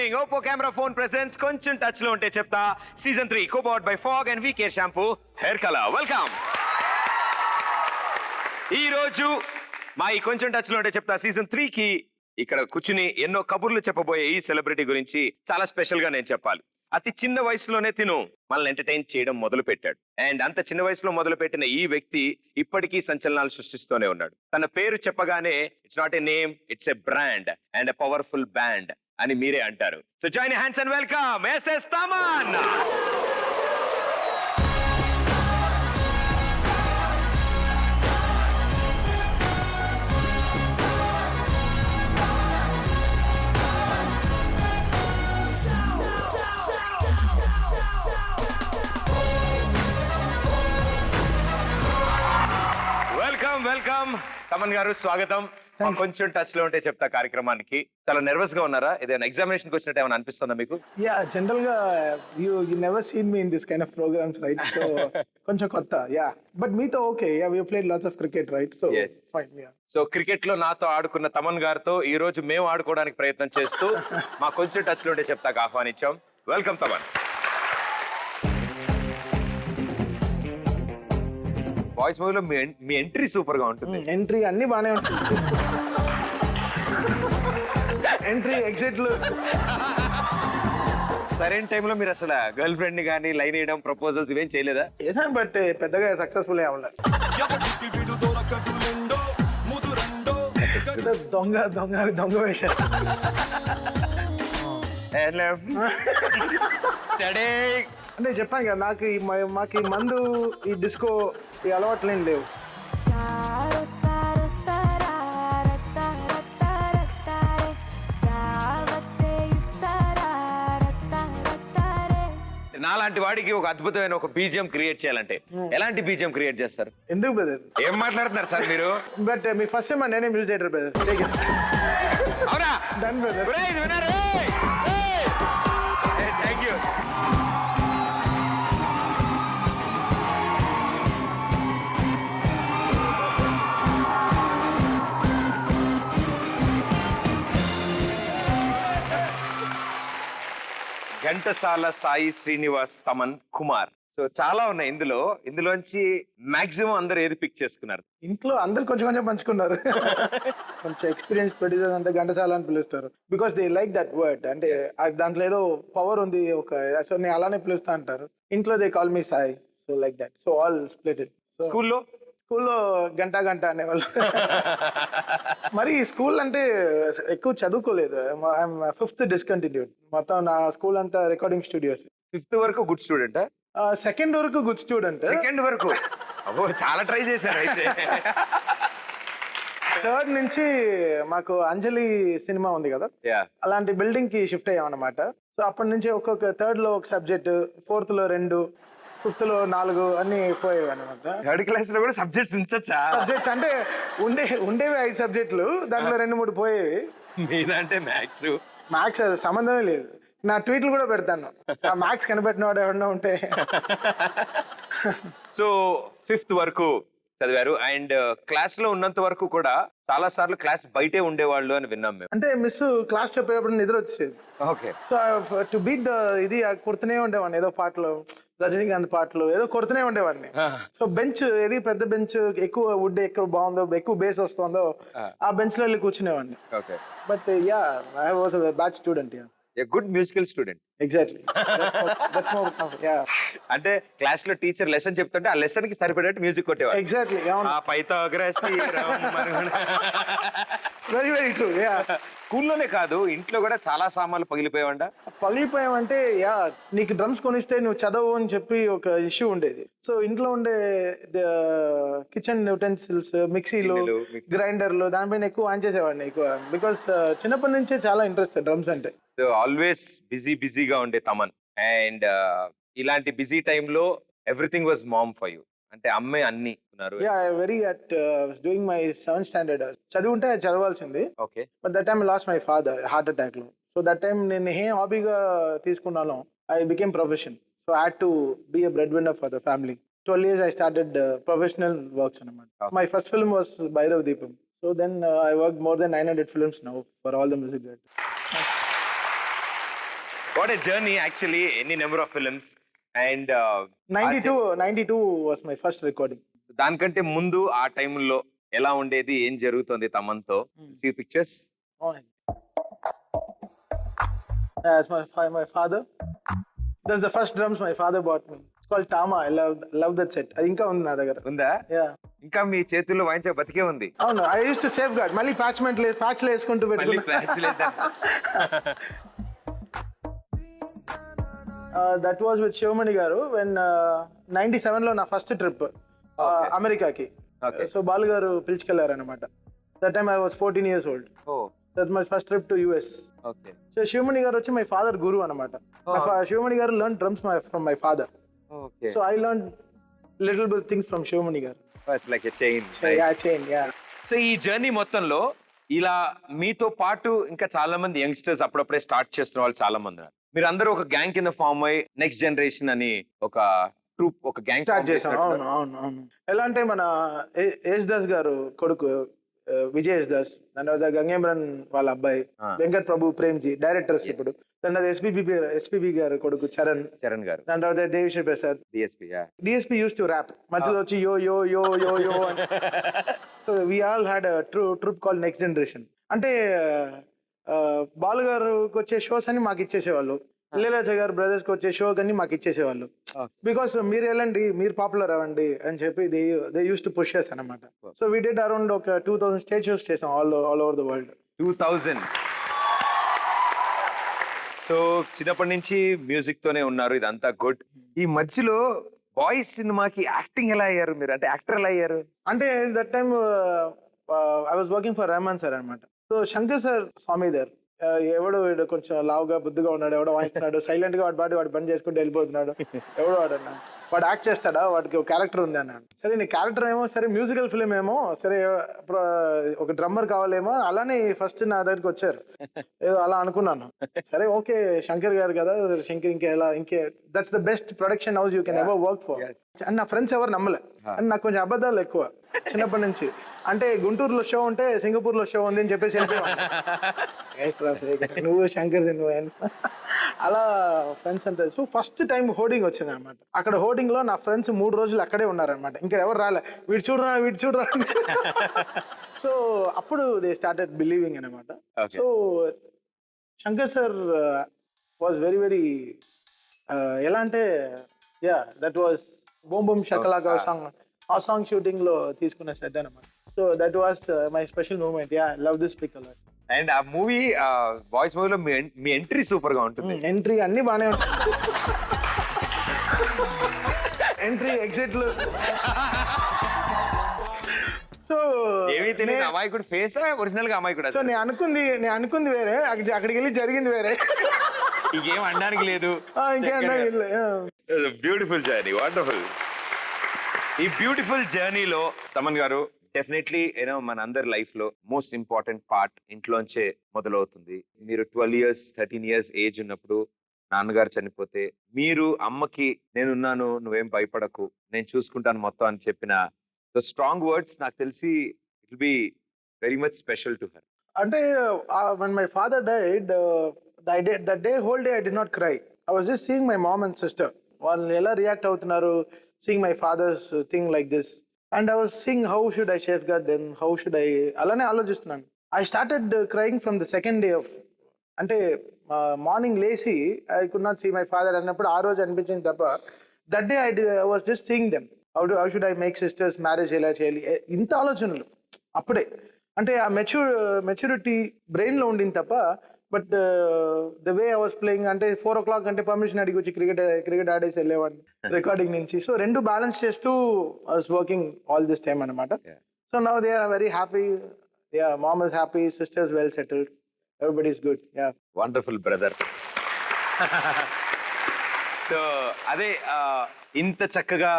Evening Oppo camera phone presents కొంచెం touch లో ఉంటే చెప్తా సీజన్ 3 కోబౌట్ by Fogg and VK shampoo hair colour. Welcome. ఈ రోజు మా ఈ కొంచెం టచ్ లో ఉంటే చెప్తా సీజన్ 3 కి ఇక్కడ కూర్చుని ఎన్నో కబుర్లు చెప్పబోయే ఈ సెలబ్రిటీ గురించి చాలా స్పెషల్ గా నేను చెప్పాలి. అతి చిన్న వయసులోనే తిను మనల్ని ఎంటర్టైన్ చేయడం మొదలు పెట్టాడు. అండ్ అంత చిన్న వయసులో మొదలు పెట్టిన ఈ వ్యక్తి ఇప్పటికీ సంచలనాలు సృష్టిస్తూనే ఉన్నాడు. తన పేరు చెప్పగానే it's not a name, it's a brand and a powerful band అని మీరే అంటారు. So join hands and welcome SS Thaman. Welcome Thaman garu, స్వాగతం. కొంచెం టచ్ లో ఉంటే చెప్తా కార్యక్రమానికి. చాలా నర్వస్ గా ఉన్నారా? ఏదైనా ఎగ్జామినేషన్ కి వచ్చినట్టు ఏమైనా అనిపిస్తుందా మీకు? యా, జనరల్ గా you never seen me in this kind of programs, right? So కొంచెం కొత్త. యా, బట్ మీతో okay. Yeah, we played lots of cricket, right? So fine. Yeah, so cricket లో నాతో ఆడుకున్న తమన్ గారితో ఈ రోజు మేము ఆడుకోవడానికి ప్రయత్నం చేస్తూ మా కొంచెం టచ్ లో ఉంటే చెప్తాకు ఆహ్వానించాం. వెల్కమ్ తమన్. వాయిస్ మూవీలో మీ ఎంట్రీ సూపర్ గా ఉంటుంది. ఎంట్రీ అన్ని బానే ఉంటుంది. ఎంట్రీ, ఎగ్జిట్లు. సరైన టైంలో మీరు అసలు గర్ల్ ఫ్రెండ్ ని కానీ లైన్ వేయడం, ప్రపోజల్స్ ఇవేం చేయలేదా? చేశాను, బట్ పెద్దగా సక్సెస్ఫుల్ అవ్వలేదు. దొంగ దొంగ దొంగ వేశారు. అంటే చెప్పాను కదా, నాకు మాకు ఈ మందు, ఈ డిస్కో, ఈ అలవాట్లేం లేవు. నాలాంటి వాడికి ఒక అద్భుతమైన ఒక బీజిఎం క్రియేట్ చేయాలంటే ఎలాంటి బీజిఎం క్రియేట్ చేస్తారు? ఎందుకు బ్రదర్? ఏం మాట్లాడుతున్నారు సార్ మీరు? బట్ మీ ఫస్ట్ టైం నేనే మ్యూజిక్ డైరెక్టర్ బ్రదర్. అవునా? Done brother. Thank you. Ghantasala Sai Srinivas Thaman Kumar. So చాలా ఉన్నాయి ఇందులోంచి మాక్సిమం అందరు ఏది పిక్ చేసుకున్నారు? ఇంట్లో అందరు కొంచెం కొంచెం పంచుకున్నారు. కొంచెం ఎక్స్పీరియన్స్ ప్రొడ్యూసర్ అంతా ఘంటసాల అని పిలుస్తారు. Because they like that word. అంటే దాంట్లో ఏదో పవర్ ఉంది, సో నేను అలానే పిలుస్తా అంటారు. ఇంట్లో they call me Sai, so like that. So all splitted. స్కూల్లో గంట అనేవాళ్ళు. మరి స్కూల్ అంటే ఎక్కువ చదువుకోలేదు. I'm 5th discontinued. మొత్తం నా స్కూల్ అంతా రికార్డింగ్ స్టూడియోస్. 5th వరకు గుడ్ స్టూడెంట్? 2nd వరకు గుడ్ స్టూడెంట్. 2nd వరకు అబ్బో, చాలా ట్రై చేశారు అయితే. 3rd నుంచి మాకు అంజలి సినిమా ఉంది కదా, అలాంటి బిల్డింగ్ కి షిఫ్ట్ అయ్యాం అనమాట. సో అప్పటి నుంచి ఒక్కొక్క 3rd లో ఒక సబ్జెక్ట్, 4th లో 2, 5th లో 4 అన్ని పోయేవి అనమాట. 3rd క్లాస్ లో కూడా సబ్జెక్ట్స్ ఉంచొచ్చా? సబ్జెక్ట్స్ అంటే ఉండేవి 5 సబ్జెక్టులు, దాంట్లో 2-3 పోయేవి. మీదంటే మ్యాథ్స్ సంబంధమే లేదు. నా ట్వీట్లు కూడా పెడతాను, ఆ మ్యాథ్స్ కనిపెట్టిన వాడు ఎవరన్నా ఉంటే. సో 5th వరకు చదివారు. అండ్ క్లాస్ లో ఉన్నంత వరకు కూడా చాలా సార్లు క్లాస్ బయటే ఉండేవాళ్ళు అని విన్నాం మేము. అంటే మిస్ క్లాస్ చెప్పేటప్పుడు నిద్ర వచ్చేది. ఓకే. సో టు బీట్ ఇది కొడుతూనే ఉండేవాడిని. ఏదో పాటలు, రజనీకాంత్ పాటలు ఏదో కొడుతూనే ఉండేవాడిని. సో బెంచ్, ఏది పెద్ద బెంచ్, ఎక్కువ వుడ్ ఎక్కడ బాగుందో, ఎక్కువ బేస్ వస్తుందో ఆ బెంచ్ లో వెళ్ళి కూర్చునేవాడిని. Okay. But ya, I was a bad student. Ya, a good musical student. Exactly. అంటే క్లాస్ లో టీచర్ లెసన్ చెప్తుంటే ఆ లెసన్ కి సరిపడేట్టు మ్యూజిక్ కొట్టేవాడు. Exactly. Very very true. Ya, స్కూల్లోనే కాదు, ఇంట్లో కూడా చాలా సామాన్లు పగిలిపోయామంటే, యా, నీకు డ్రమ్స్ కొనిస్తే నువ్వు చదవు అని చెప్పి ఒక ఇష్యూ ఉండేది. సో ఇంట్లో ఉండే కిచెన్ యూటెన్సిల్స్, మిక్సీలు, గ్రైండర్లు, దానిపైన ఎక్కువ ఆన్ చేసేవాడిని ఎక్కువ. బికాస్ చిన్నప్పటి నుంచే చాలా ఇంట్రెస్ట్ డ్రమ్స్ అంటే. సో ఆల్వేస్ బిజీగా ఉండే తమన్. అండ్ ఇలాంటి బిజీ టైంలో everything was mom for you. అంటే అమ్మే అన్ని ఉన్నారు. Ya, very at doing my 7th standard. చదువుంటే చదవాల్సింది. Okay. But that time I lost my father heart attack లో. సో దట్ టైమ్ నేను ఏ హాబీగా తీసుకున్నాను, I became profession. So I had to be a bread winner for the family. 12 years I started professional works anamata. Okay. My first film was Bhairav Deepam. So then I worked more than 900 films now for all the music directors. What a journey actually, ఎన్ని number of films. And 92 was my first recording. దానికంటే ముందు ఆ టైంలో ఎలా ఉండేది, ఏం జరుగుతుంది తమన్తో? See pictures. Oh, that's my father. That's the first drums my father bought me. It's called Tama. I love that set. అది ఇంకా ఉంది నా దగ్గర. ఉందా? Yeah. ఇంకా మీ చేతుల్లో వాయించే బతికే ఉంది. అవును, I used to safeguard. మళ్ళీ ప్యాచ్లు వేసుకుంటూ మళ్ళీ పెట్టుకున్నా. That was with Shivamani గారు when 97 లో నా ఫస్ట్ ట్రిప్ అమెరికాకి. Okay. సో బాలు గారు పిలుచుకెళ్లారు అనమాట. That time I was 14 years old. Oh, That's my first trip to US. okay. So Sivamani garu వచ్చి మై ఫాదర్ గురు అనమాట. Sivamani garu learn drums from my father. Okay. So I learn little bit things from Sivamani garu. It's like a chain. Yeah. So ఈ journey మొత్తంలో ఇలా మీతో పాటు ఇంకా చాలా మంది యంగ్స్టర్స్ అప్పుడప్పుడే స్టార్ట్ చేస్తున్న వాళ్ళు చాలా మంది ఉన్నారు. మీరు అందరూ ఒక గ్యాంగ్ కింద ఫామ్ అయ్యి నెక్స్ట్ జనరేషన్ అని ఒక ట్రూప్, ఒక గ్యాంగ్ స్టార్ట్ చేసాం. అవును. ఎలా అంటే మన యేస్ దాస్ గారు కొడుకు విజయ్ యేస్ దాస్, దాని తర్వాత గంగేమ్రన్ వాళ్ళ అబ్బాయి వెంకట్ ప్రభు ప్రేమ్జీ డైరెక్టర్స్ ఇప్పుడు. దాని తర్వాత ఎస్పీబీ గారు కొడుకు చరణ్ గారు. దాని తర్వాత Devi Sri Prasad DSP used to rap. మధ్యలో వచ్చి yo yo yo yo yo. So we all had troupe call next generation. అంటే బాలు గారికి వచ్చే షోస్ అని మాకు ఇచ్చేసేవాళ్ళు, ఇళయరాజా గారు బ్రదర్స్ కి వచ్చే షో కానీ మాకు ఇచ్చేసేవాళ్ళు. బికాస్ మీరు వెళ్ళండి, మీరు పాపులర్ అవ్వండి అని చెప్పి దే యూస్ టు పుష్ చేస్ అనమాట. సో వి డిడ్ అరౌండ్ ఒక 2000 స్టేజ్ షోస్ చేసాం all over the world. 2000. So చిన్నప్పటి నుంచి మ్యూజిక్ తోనే ఉన్నారు, ఇదంతా గుడ్. ఈ మధ్యలో బాయ్స్ సినిమాకి యాక్టింగ్ ఎలా అయ్యారు మీరు? అంటే యాక్టర్ ఎలా అయ్యారు? అంటే that time I was working for Rahman sir అనమాట. సో శంకర్ సార్ స్వామి దర్ ఎవడు వీడు కొంచెం లావుగా బుద్ధిగా ఉన్నాడు, ఎవడో వాయిస్తున్నాడు, సైలెంట్ గా వాడి పని చేసుకుంటూ వెళ్ళిపోతున్నాడు, ఎవడో వాడన్నా వాడు యాక్ట్ చేస్తాడా, వాడికి ఒక క్యారెక్టర్ ఉంది అన్నాడు. సరే నీ క్యారెక్టర్ ఏమో సరే, మ్యూజికల్ ఫిల్మ్ ఏమో సరే, ఒక డ్రమ్మర్ కావాలేమో, అలానే ఫస్ట్ నా దగ్గరికి వచ్చారు. ఏదో అలా అనుకున్నాను. సరే ఓకే శంకర్ గారు కదా, శంకర్ ఇంకే that's the best production house you can ever work for. And నా ఫ్రెండ్స్ ఎవరు నమ్మలే. అండ్ నాకు కొంచెం అబద్ధాలు ఎక్కువ చిన్నప్పటి నుంచి. అంటే గుంటూరులో షో ఉంటే సింగపూర్ లో షో ఉంది అని చెప్పేసి నువ్వు శంకర్ నువ్వు అలా ఫ్రెండ్స్ అంతా. సో ఫస్ట్ టైం హోర్డింగ్ వచ్చింది అనమాట. అక్కడ హోర్డింగ్ లో నా ఫ్రెండ్స్ 3 రోజులు అక్కడే ఉన్నారనమాట. ఇంకా ఎవరు రాలే, వీడు చూడరా. సో అప్పుడు దే స్టార్టెడ్ బిలీవింగ్ అనమాట. So Shankar sir was very very ఎలా అంటే that was boom boom shakalaka song. ఆ సాంగ్ షూటింగ్ లో తీసుకున్న సెట్ అనమాట. So that was my special moment. Love this pic a lot. And ఆ మూవీ బాయ్స్ మూవీలో మీ ఎంట్రీ సూపర్ గా ఉంటుంది. ఎంట్రీ అన్ని బానే ఉంటాయి. ఎంట్రీ ఎగ్జిట్లు. సో ఏమైతే అమాయకుడు ఫేస్ ఒరిజినల్ గా అమాయకుడు. సో నేను అనుకుంది వేరే, అక్కడికి వెళ్ళి జరిగింది వేరే. ఇంకేం అనడానికి లేదు. Beautiful journey, wonderful. ఈ బ్యూటిఫుల్ జర్నీలో తమన్ గారు డెఫినెట్లీ మన అందరి లైఫ్ లో మోస్ట్ ఇంపార్టెంట్ పార్ట్ ఇంట్లోంచే మొదలవుతుంది. మీరు 12 years 13 years ఏజ్ ఉన్నప్పుడు నాన్నగారు చనిపోతే మీరు అమ్మకి నేనున్నాను, నువ్వేం భయపడకు, నేను చూసుకుంటాను మొత్తం అని చెప్పిన స్ట్రాంగ్ వర్డ్స్ నాకు తెలిసి it will be very much special to her. అంటే when my father died, that day whole day I did not cry. I was just seeing my mom and sister, వాళ్ళు ఎలా రియాక్ట్ అవుతున్నారు, seeing my father's thing like this, and I was seeing how should I safeguard them, how should I అలానే ఆలోచిస్తున్నాను. I started crying from the second day of, అంటే morning లేసి I could not see my father అన్నప్పుడు ఆ రోజు అనిపించింది తప్ప, that day I was just seeing them, how should I make sisters, marriage ఎలా చేయాలి, ఇంత ఆలోచనలు అప్పుడే. అంటే ఆ మెచ్యూరిటీ బ్రెయిన్ లో ఉండింది తప్ప, but the way I was playing అంటే 4 o'clock అంటే పర్మిషన్ అడిగి వచ్చి క్రికెట్ ఆడేసి వెళ్ళేవాడిని రికార్డింగ్ నుంచి. సో 2 బ్యాలెన్స్ చేస్తూ I was working all this time అనమాట. So now they are very happy. Mom is happy, sisters well settled, everybody is good. Wonderful brother. So అదే ఇంత చక్కగా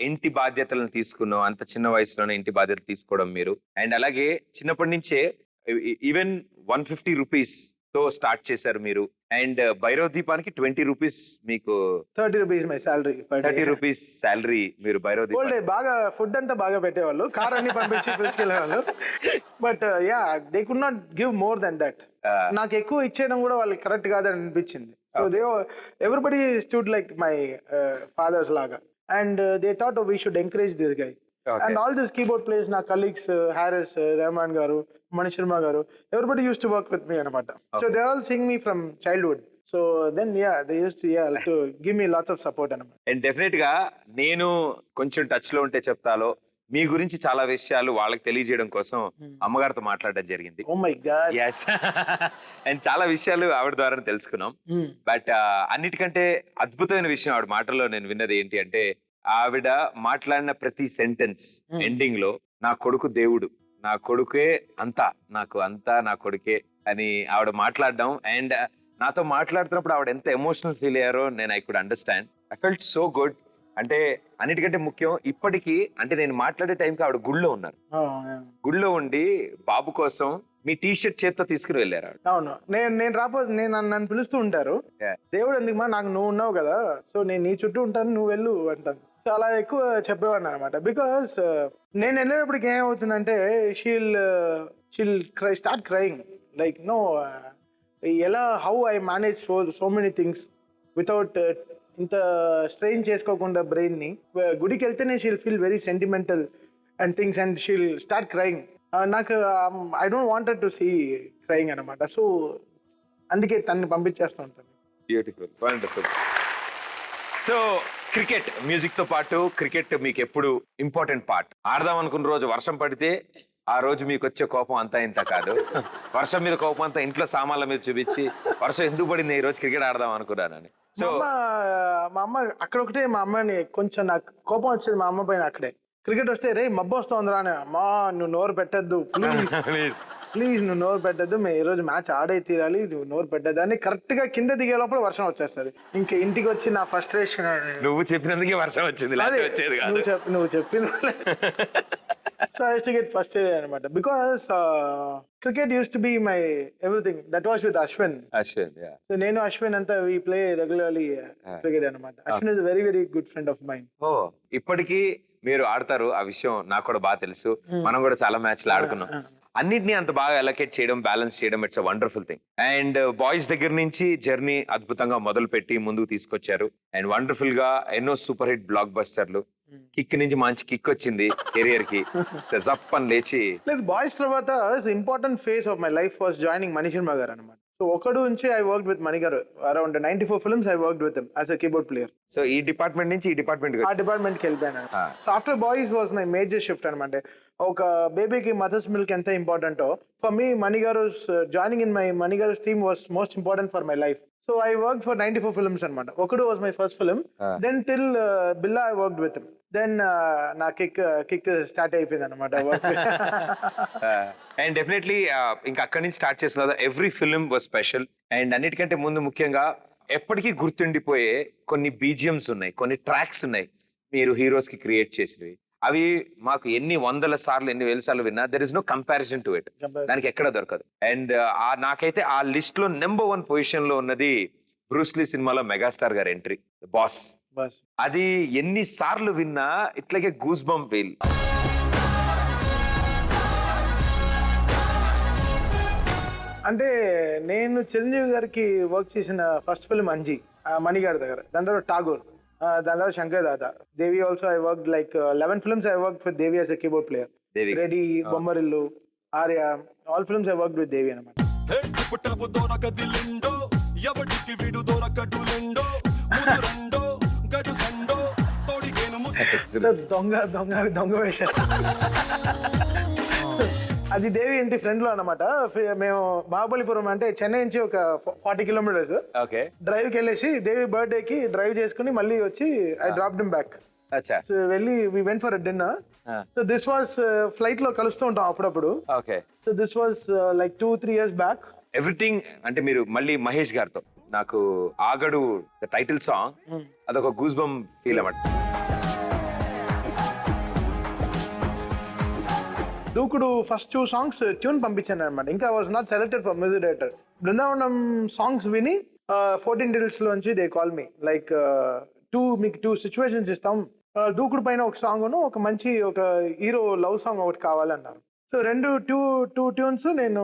ఇంటి బాధ్యతలను తీసుకున్నాం, అంత చిన్న వయసులోనే ఇంటి బాధ్యతలు తీసుకోవడం మీరు. అండ్ అలాగే చిన్నప్పటి నుంచే ఈవెన్ 150 rupees తో స్టార్ట్ చేశారు మీరు. అండ్ భైరవ దీపానికి 20 rupees, మీకు 30 rupees my salary. 30 rupees salary మీరు భైరవ దీపానికి. బాగా ఫుడ్ అంతా బాగా పెట్టేవాళ్ళు, కార్ అన్ని పంపించి పిలుచుకెళ్ళేవాళ్ళు. But they could not give more than that. నాకు ఎక్కువ ఇచ్చేయడం కూడా వాళ్ళకి కరెక్ట్ కాదని అనిపించింది. So everybody stood like my fathers laga, and they thought we should encourage this guy. Okay. And all these keyboard players, na colleagues, Harris, Rahman garu, Mani Sharma garu, everybody used to work with me anamata. So they are all seeing me from childhood. So then they used to give me lots of support anamata. And definite గా నేను కొంచెం touch లో ఉంటే చెప్తాలో మీ గురించి చాలా విషయాలు వాళ్ళకి తెలియజేయడం కోసం అమ్మగారితో మాట్లాడడం జరిగింది. Oh my God. Yes and చాలా విషయాలు ఆవిడ ద్వారా తెలుసుకున్నాం. బట్ అన్నిటికంటే అద్భుతమైన విషయం ఆవిడ మాటల్లో నేను విన్నది ఏంటి అంటే, ఆవిడ మాట్లాడిన ప్రతి సెంటెన్స్ ఎండింగ్ లో నా కొడుకు దేవుడు, నా కొడుకే అంతా, నాకు అంతా నా కొడుకే అని ఆవిడ మాట్లాడడం. అండ్ నాతో మాట్లాడుతున్నప్పుడు ఆవిడ ఎంత ఎమోషనల్ ఫీల్ అయ్యారో నేను I could understand. I felt so good. అంటే అన్నిటికంటే ముఖ్యం ఇప్పటికీ అంటే నేను మాట్లాడే టైంకి ఆవిడ గుళ్ళో ఉన్నారు. గుళ్ళో ఉండి బాబు కోసం మీ టీ షర్ట్ చేత్తో తీసుకుని వెళ్ళారు ఆవిడ. అవును, నేను రాకపోతే నన్ను పిలుస్తూ ఉంటారు, దేవుడు ఎందుకు మా, నాకు నువ్వు ఉన్నావు కదా, సో నేను నీ చుట్టూ ఉంటాను, నువ్వు వెళ్ళు అంటాను. చాలా ఎక్కువ చెప్పేవాడిని అనమాట. బికాస్ నేను వెళ్ళేటప్పటికి ఏమవుతుందంటే she'll start crying like no, ఎలా how I manage so many things without ఇంత స్ట్రెయిన్ చేసుకోకుండా బ్రెయిన్ ని. గుడికి వెళ్తేనే she'll feel very sentimental and things and she'll start crying. నాకు I don't wanted to see crying అనమాట. సో అందుకే తన్ని పంపించేస్తూ ఉంటాను. Beautiful, wonderful. So cricket, music తో పాటు క్రికెట్ మీకు ఎప్పుడు ఇంపార్టెంట్ పార్ట్. ఆడదాం అనుకున్న రోజు వర్షం పడితే ఆ రోజు మీకు వచ్చే కోపం అంతా ఇంత కాదు. వర్షం మీద కోపం అంతా ఇంట్లో సామాన్ల మీద చూపించి వర్షం ఎందుకు పడింది ఈ రోజు క్రికెట్ ఆడదాం అనుకున్నానని. సో మా అమ్మ అక్కడ ఒకటే, మా అమ్మని కొంచెం నాకు కోపం వచ్చేది మా అమ్మ పైన అక్కడే. క్రికెట్ వస్తే రే మబ్బు వస్తుందిరా అని, అమ్మా నువ్వు నోరు పెట్టద్దు ప్లీజ్ నువ్వు నోరు పెట్టద్దు, మేము ఈ రోజు మ్యాచ్ ఆడే తీరాలి, నువ్వు నోరు పెట్టద్దు అని. కరెక్ట్ గా కింద దిగే లోపల వర్షం వచ్చేస్తుంది. ఇంకా ఇంటికి వచ్చి నా ఫ్రస్ట్రేషన్, నువ్వు చెప్పినందుకే వర్షం వచ్చింది, నువ్వు చెప్పింది. So I use to get frustrated అనమాట. Because cricket use to be my everything. That was with Ashwin. So నేను అశ్విన్ అంతా వి ప్లే రెగ్యులర్లీ క్రికెట్ అనమాట. Ashwin is very very good friend of mind. ఓ ఇప్పటికీ మీరు ఆడతారు, ఆ విషయం నాకు కూడా బాగా తెలుసు. మనం కూడా చాలా మ్యాచ్లు ఆడుకున్నాం. అన్నిటినీ అంత బాగా అలొకేట్ చేయడం, బ్యాలెన్స్ చేయడం, it's a wonderful thing. And boys దగ్గర నుంచి జర్నీ అద్భుతంగా మొదలు పెట్టి ముందుకు తీసుకొచ్చారు. అండ్ వండర్ఫుల్ గా ఎన్నో సూపర్ హిట్ బ్లాక్ బస్టర్లు, కిక్ నుంచి మంచి కిక్ వచ్చింది కెరియర్ కి, జప్ అని లేచి. లేదు, బాయ్స్ తర్వాత important phase of my life was joining Mani Sharma గారు అనమాట. సో ఒకడు నుంచి ఐ వర్క్డ్ విత్ మణి గారు. Around 94 films I worked with him as a keyboard player. So ఈ డిపార్ట్మెంట్ నుంచి ఈ డిపార్ట్మెంట్ ఆ డిపార్ట్మెంట్ కి వెళ్ళిపోయాను. So after boys was my major shift అనమాట. ఒక బేబీకి మదర్స్ మిల్క్ ఎంత ఇంపార్టెంటో, ఫర్ మీ మణి గారు జాయినింగ్ ఇన్ మై మణి గారు team was most important for my life. So I work for 94 films అనమాట. Okkadu was my first film. Then till Billa I worked with him. Then నా kick start అయిపోయింది అనమాట. And definitely ఇంకా అక్కడి నుంచి start చేసిన every film was special. And అన్నిటికంటే ముందు ముఖ్యంగా ఎప్పటికీ గుర్తుండిపోయే కొన్ని బీజిఎమ్స్ ఉన్నాయి, కొన్ని ట్రాక్స్ ఉన్నాయి మీరు హీరోస్ కి క్రియేట్ చేసినవి. అవి మాకు ఎన్ని వందల సార్లు ఎన్ని వేల సార్లు విన్నా there is no comparison to it. దానికి ఎక్కడ దొరకదు. అండ్ నాకైతే ఆ లిస్ట్ లో నెంబర్ 1 పొజిషన్ లో ఉన్నది బ్రూస్లీ సినిమాలో మెగాస్టార్ గారి ఎంట్రీ బాస్. అది ఎన్ని సార్లు విన్నా ఇట్లాగే గూస్ బంప్ ఫీల్. అంటే నేను చిరంజీవి గారికి వర్క్ చేసిన ఫస్ట్ ఫిల్మ్ అంజీ, మణి గారి దగ్గర. దాని తర్వాత ఠాగూర్, దాని తర్వాత Shankar Dada, Devi. Also I work like 11 films I worked with Devi as a keyboard player. Ready, Bommarillu, Arya, all films I worked with Devi అనమాట. దొంగ వేషం. అది దేవి ఇంటి ఫ్రెండ్ లో అనమాట. మేము మహాబలిపురం అంటే చెన్నై నుంచి ఒక 40 kilometers డ్రైవ్ కి వెళ్ళేసి దేవి బర్త్డే కి డ్రైవ్ చేసుకుని మళ్ళీ వచ్చి I dropped him back. So వెళ్ళి we went for dinner. So this was flight లో కలుస్తూ ఉంటాం అప్పుడప్పుడు. So this was like 2-3 years back. Everything అంటే మీరు మళ్ళీ మహేష్ గారితో నాకు ఆగడు టైటిల్ సాంగ్, అదొక గూస్ బంప్ ఫీల్ అన్నమాట. దూకుడు ఫస్ట్ 2 songs ట్యూన్ పంపించాను అనమాట. ఇంకా was not selected for music director. Brindavanam songs విని 14 Deals లోంచి దే కాల్ మీ లైక్ మీకు 2 situations ఇస్తాం, దూకుడు పైన ఒక సాంగ్, ఒక మంచి ఒక హీరో లవ్ సాంగ్ ఒకటి కావాలన్నారు. సో 2 tunes నేను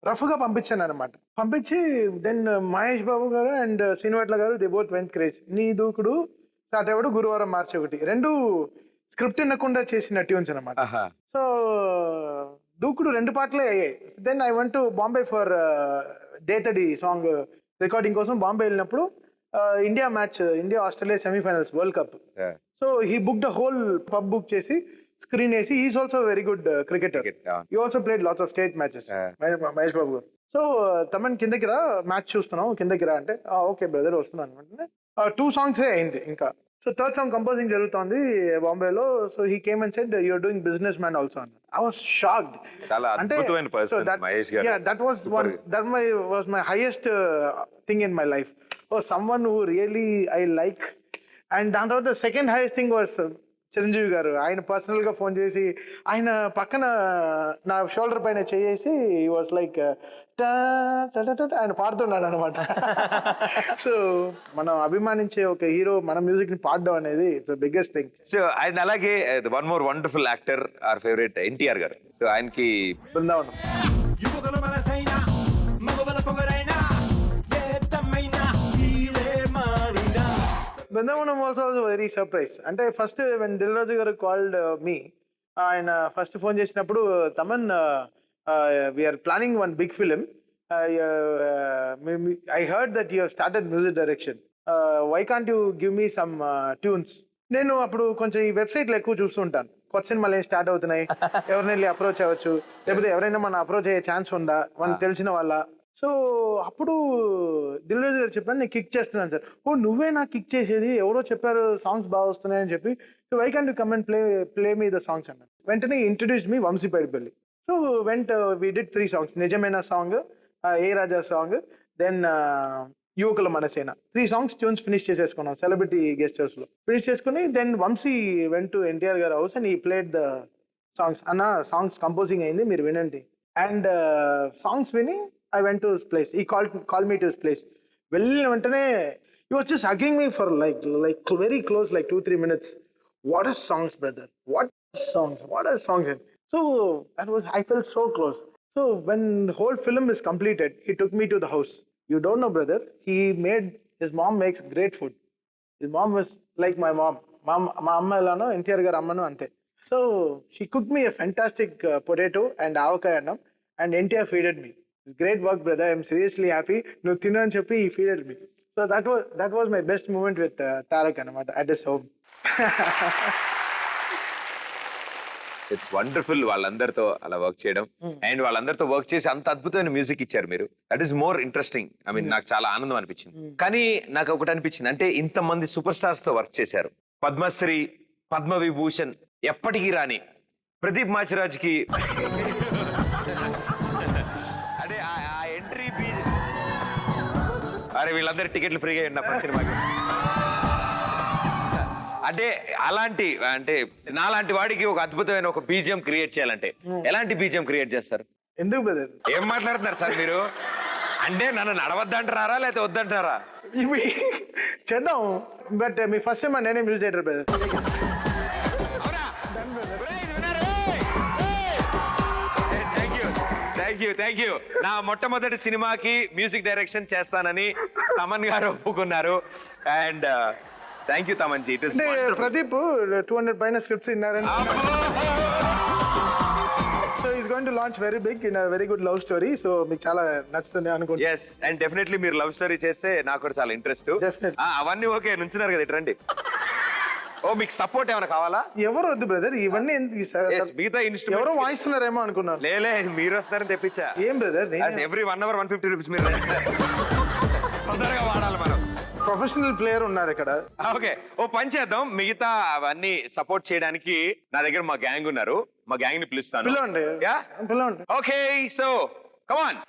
రఫ్ గా పంపించాను అనమాట. పంపించి దెన్ మహేష్ బాబు గారు అండ్ శ్రీనివాట్ల గారు దే బోత్ వెంట్ క్రేజ్. నీ దూకుడు, సాటేవాడు, గురువారం మార్చి ఒకటి, రెండు స్క్రిప్ట్ వినకుండా చేసిన ట్యూన్స్ అనమాట. సో దూకుడు 2 పాటలే అయ్యాయి. Then I went to Bombay for Dethadi song recording కోసం బాంబే వెళ్ళినప్పుడు India match, India Australia semifinals world cup. So he book the whole pub book చేసి స్క్రీన్ వేసి, is also very good cricketer. He also played lots of stage matches Mahesh Babu గారు. So Thaman కిందకి రా, match చూస్తున్నాం, కిందకి రా అంటే ఓకే బ్రదర్ వస్తున్నాను అంటే 2 songs అయింది ఇంకా. సో 3rd song కంపోజింగ్ జరుగుతోంది బాంబేలో. So he came and said you are doing business man also అన్న. I was shocked. చాలా అద్భుతమైన పర్సన్ మహేష్ గారు. That was my highest thing in my life. Someone who really I like. And దాని తర్వాత second highest thing was Chiranjeevi గారు. ఆయన personal గా phone చేసి ఆయన పక్కన నా షోల్డర్ పైన చేసి వాస్ లైక్ ఆయన పాడుతున్నాడు అనమాట. సో మనం అభిమానించే ఒక హీరో మన మ్యూజిక్ ని పాడడం అనేది it's biggest thing. So and అలాగే one more wonderful actor our favourite NTR గారు. సో ఆయనకి Brindavanam. Brindavanam also was very surprise. అంటే ఫస్ట్ వెన్ దిల్ రాజు గారు కాల్డ్ మీ, ఆయన ఫస్ట్ ఫోన్ చేసినప్పుడు Thaman we are planning one big film, I heard that you started music direction, why can't you give me some tunes. నేను అప్పుడు కొంచెం ఈ వెబ్సైట్లు ఎక్కువ చూస్తుంటాను, కొత్త సినిమాలు ఏం స్టార్ట్ అవుతున్నాయి, ఎవరిని వెళ్ళి అప్రోచ్ అవ్వచ్చు, లేకపోతే ఎవరైనా మనం అప్రోచ్ అయ్యే ఛాన్స్ ఉందా మనకు తెలిసిన వాళ్ళ. సో అప్పుడు దిల్ రాజు గారు చెప్పాను, నేను కిక్ చేస్తున్నాను సార్. నువ్వే నాకు కిక్ చేసేది, ఎవరో చెప్పారు సాంగ్స్ బాగా వస్తున్నాయని చెప్పి, so why can you come and play me the songs అన్నారు. వెంటనే introduce me Vamshi Paidipally. So went we did 3 songs, నిజమైన సాంగ్, ఏ రాజా సాంగ్, దెన్ యువకుల మనసేన. 3 songs ట్యూన్స్ ఫినిష్ చేసేసుకున్నాం సెలబ్రిటీ గెస్ట్ హౌస్ లో. ఫినిష్ చేసుకుని then Vamshi went to NTR garu house and he played the songs. అన్న సాంగ్స్ కంపోజింగ్ అయింది, మీరు వినండి. అండ్ సాంగ్స్ విని I went to his place. He called me to his place. వెళ్ళిన వెంటనే he was just hugging me for like very close, like 2-3 minutes. What are songs, brother? What are songs? So I felt so close. So when the whole film is completed, he took me to the house. You don't know, brother, his mom makes great food. His mom was like my mom. మా అమ్మ ఎలానో ఎన్టీఆర్ గారు అమ్మను అంతే. So she cooked me a fantastic potato and avocado annam, and NTR feeded me. It's great work, brother. I'm seriously happy. No thinnu ani cheppi he feeded me. So that was my best moment with Tarak anamata at his home. It's wonderful వాళ్ళందరితో అలా work చేయడం, and వాళ్ళందరితో work చేసి అంత అద్భుతమైన music ఇచ్చారు మీరు. That is more interesting. I mean నాకు చాలా ఆనందం అనిపించింది. కానీ నాకు ఒకటి అనిపించింది, అంటే ఇంతమంది సూపర్ స్టార్స్ తో వర్క్ చేశారు, పద్మశ్రీ, పద్మవిభూషణ్, ఎప్పటికీ రాని ప్రదీప్ మాచిరాజ్కి అంటే ఆ ఎంట్రీ అరే వీళ్ళందరూ టికెట్లు ఫ్రీగా ఇవ్వండి సినిమాకి. అంటే అలాంటి, అంటే నాలాంటి వాడికి ఒక అద్భుతమైన ఒక బీజియం క్రియేట్ చేయాలంటే ఎలాంటి బీజియం క్రియేట్ చేస్తారు? ఎందుకు బ్రదర్ ఏం మాట్లాడుతున్నారు సార్ మీరు? అంటే నన్ను నడవద్దంటారా లేకపోతే వద్దంటారా? ఇవి చేద్దాం, బట్ మీ ఫస్ట్ టైం నేనే music director brother. Thank you. నా మొట్టమొదటి సినిమాకి మ్యూజిక్ డైరెక్షన్ చేస్తానని తమన్ గారు ఒప్పుకున్నారు. And thank you Thaman ji. Pradeep 200 పైన స్క్రిప్ట్స్ విన్నారని. So is going to launch very big in very good love story. So మీకు చాలా నచ్చుతుంది అనుకుంటా. ఎస్, అండ్ డెఫినెట్లీ మీరు లవ్ స్టోరీ చేస్తే నాకు కూడా చాలా ఇంట్రెస్ట్. అవన్నీ ఓకే, నుంచున్నారు కదా, ఇటు రండి. మీకు సపోర్ట్ ఏమైనా కావాలా? ఎవరు వద్దు బ్రదర్, ఇవన్నీ మిగతా ఎవరో వాయిస్తున్నారేమో అనుకున్నాను. లేలే, మీరు వస్తారని తెప్పించా. ఏం బ్రదర్, ఎవ్రీ 1 hour 150 రూపీస్ మీరు తొందరగా వాడాలి. మనం ప్రొఫెషనల్ ప్లేయర్ ఉన్నారు ఇక్కడ. ఓకే, ఓ పని చేద్దాం, మిగతా అవన్నీ సపోర్ట్ చేయడానికి నా దగ్గర మా గ్యాంగ్ ఉన్నారు. మా గ్యాంగ్ ని పిలుస్తాను. పిలవండి. Okay, so come on.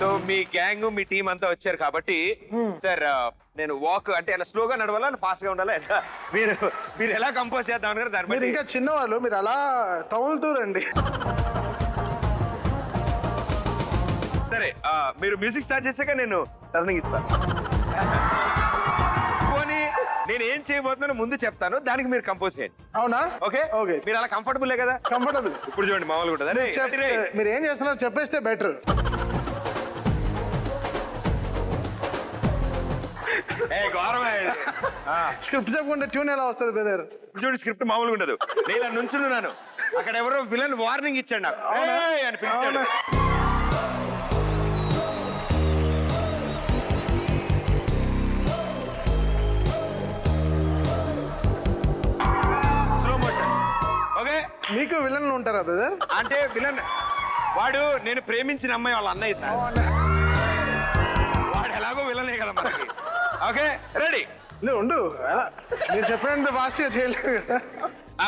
So me gang, me team అంతా వచ్చారు కాబట్టి సార్ నేను వాక్ అంటే అలా స్లోగా నడవాలా, ఫాస్ట్ గా ఉండాలా, మీరు ఎలా కంపోజ్ చేద్దాం దాని మీరు ఇంకా చిన్నవాళ్ళు, మీరు అలా తగులుతూ రండి. సరే, మీరు మ్యూజిక్ స్టార్ట్ చేసాక నేను టర్నింగ్ ఇస్తాను. పోనీ నేను ఏం చేయబోతున్నానో ముందు చెప్తాను, దానికి మీరు కంపోజ్ చేయండి. అవునా? ఓకే ఓకే, మీరు అలా కంఫర్టబుల్ కదా? కంఫర్టబుల్. ఇప్పుడు చూడండి మామూలుగా ఉంటుంది. అరే మీరు ఏం చేస్తున్నారో చెప్పేస్తే బెటర్. స్క్రిప్ట్ చెప్పకుండా ట్యూన్ ఎలా వస్తుంది బ్రదర్? చూడు స్క్రిప్ట్ మామూలుగా ఉండదు. నేను ఇలా నుంచున్నాను, అక్కడ ఎవరో విలన్ వార్నింగ్ ఇచ్చాడు నాకు, "ఏయ్" అని పిలిచాడు. Slow motion. ఓకే, మీకు విలన్లు ఉంటారా బ్రదర్? అంటే విలన్ వాడు నేను ప్రేమించిన అమ్మాయి వాళ్ళ అన్నయ్య సార్. వాడు ఎలాగో విలనే కదా మనకి. Okay ready? ఉండు, ఎలా మీరు చెప్పినంత ఫాస్ట్గా చేయలేదు కదా.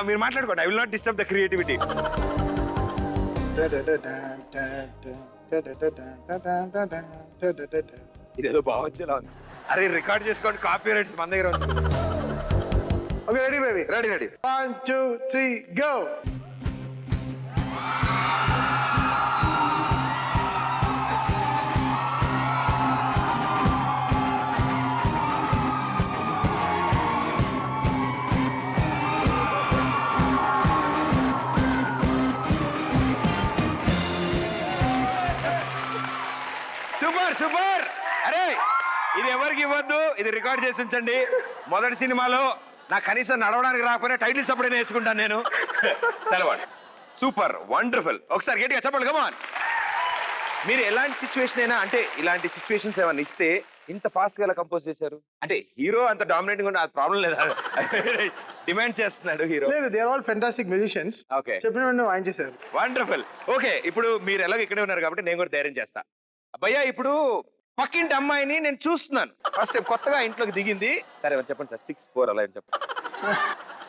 మీరు మాట్లాడుకోండి, I will not disturb the creativity. ఇదేదో బాగొచ్చేలా ఉంది. అరే రికార్డ్ చేసుకోండి, కాపీ రైట్స్ మన దగ్గర ఉంది. Okay ready baby? Ready ready. 1 2 3 go. Super super. అరే ఇది ఎవరికి ఇవ్వద్దు, ఇది రికార్డ్ చేసి ఉంచండి. మొదటి సినిమాలో నాకు కనీసం నడవడానికి రాకపోయినా టైటిల్స్ అప్పుడైనా వేసుకుంటాను నేను. తెలవాడు. Super wonderful. ఒకసారి గట్టిగా చెప్పండి, కమాన్. మీరు ఎలాంటి సిచ్యువేషన్ అయినా, అంటే ఇలాంటి సిచ్యువేషన్స్ ఏమైనా ఇస్తే ఇంత ఫాస్ట్ గా ఎలా కంపోజ్ చేశారు? అంటే హీరో అంత డామినేట్ గా అది ప్రాబ్లం లేదా? డిమాండ్ చేస్తున్నాడు హీరో. లేదు, they are all fantastic musicians. Okay, చెప్పిన వెంటనే ఆయన చేశారు. వండర్ఫుల్. ఓకే, ఇప్పుడు మీరు ఎలాగో ఇక్కడే ఉన్నారు కాబట్టి నేను కూడా ధైర్యం చేస్తా. అబ్బయ్యా, ఇప్పుడు పక్కింటి అమ్మాయిని నేను చూస్తున్నాను, ఫస్ట్ టైం కొత్తగా ఇంట్లోకి దిగింది. సరే చెప్పండి సార్, 6 4 అలా చెప్పండి.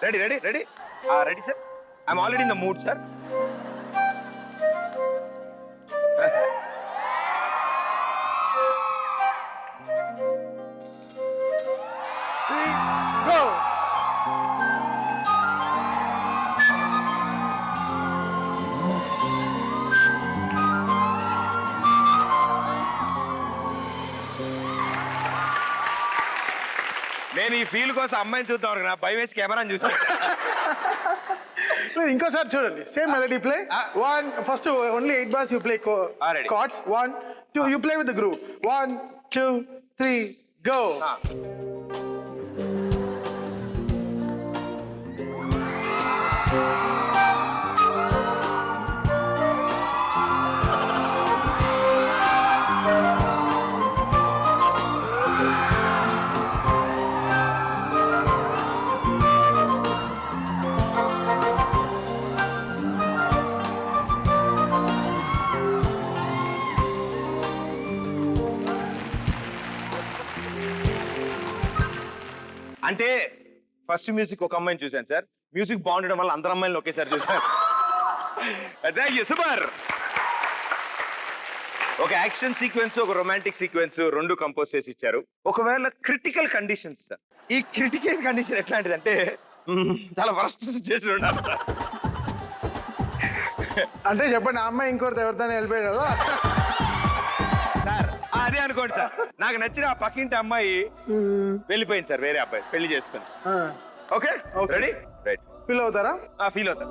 Ready ready ready ready sir. I'm already in the mood sir. Go. నేను ఈ ఫీల్ కోసం అమ్మాయిని చూద్దాం అనుకున్నా, భయం వేసి కెమెరాని చూసాను. ఇంకోసారి చూడండి, same melody play. 1 first only 8 bars you play Already. Cards. 1 2 you play with the groove. 1 2 3 go. అంటే ఫస్ట్ మ్యూజిక్ ఒక అమ్మాయిని చూశాను సార్, మ్యూజిక్ బాగుండడం వల్ల అందరు అమ్మాయిలను ఒకేసారి చూశాను. సూపర్. ఒక యాక్షన్ సీక్వెన్స్, ఒక రొమాంటిక్ సీక్వెన్స్ రెండు కంపోజ్ చేసి ఇచ్చారు. ఒకవేళ క్రిటికల్ కండిషన్స్ సార్, ఈ క్రిటికల్ కండిషన్ ఎట్లాంటిదంటే చాలా వరస్ట్ సిచ్యువేషన్ ఉండాలి సార్. అంటే చెప్పండి, ఆ అమ్మాయి ఇంకోటి ఎవరితో వెళ్ళిపోయాడు సార్? అదే అనుకోండి సార్, నాకు నచ్చిన ఆ పక్కింటి అమ్మాయి వెళ్ళిపోయింది సార్, వేరే అబ్బాయి పెళ్లి చేసుకుని. Okay ready? రైట్. ఫీల్ అవుతారా? ఫీల్ అవుతా.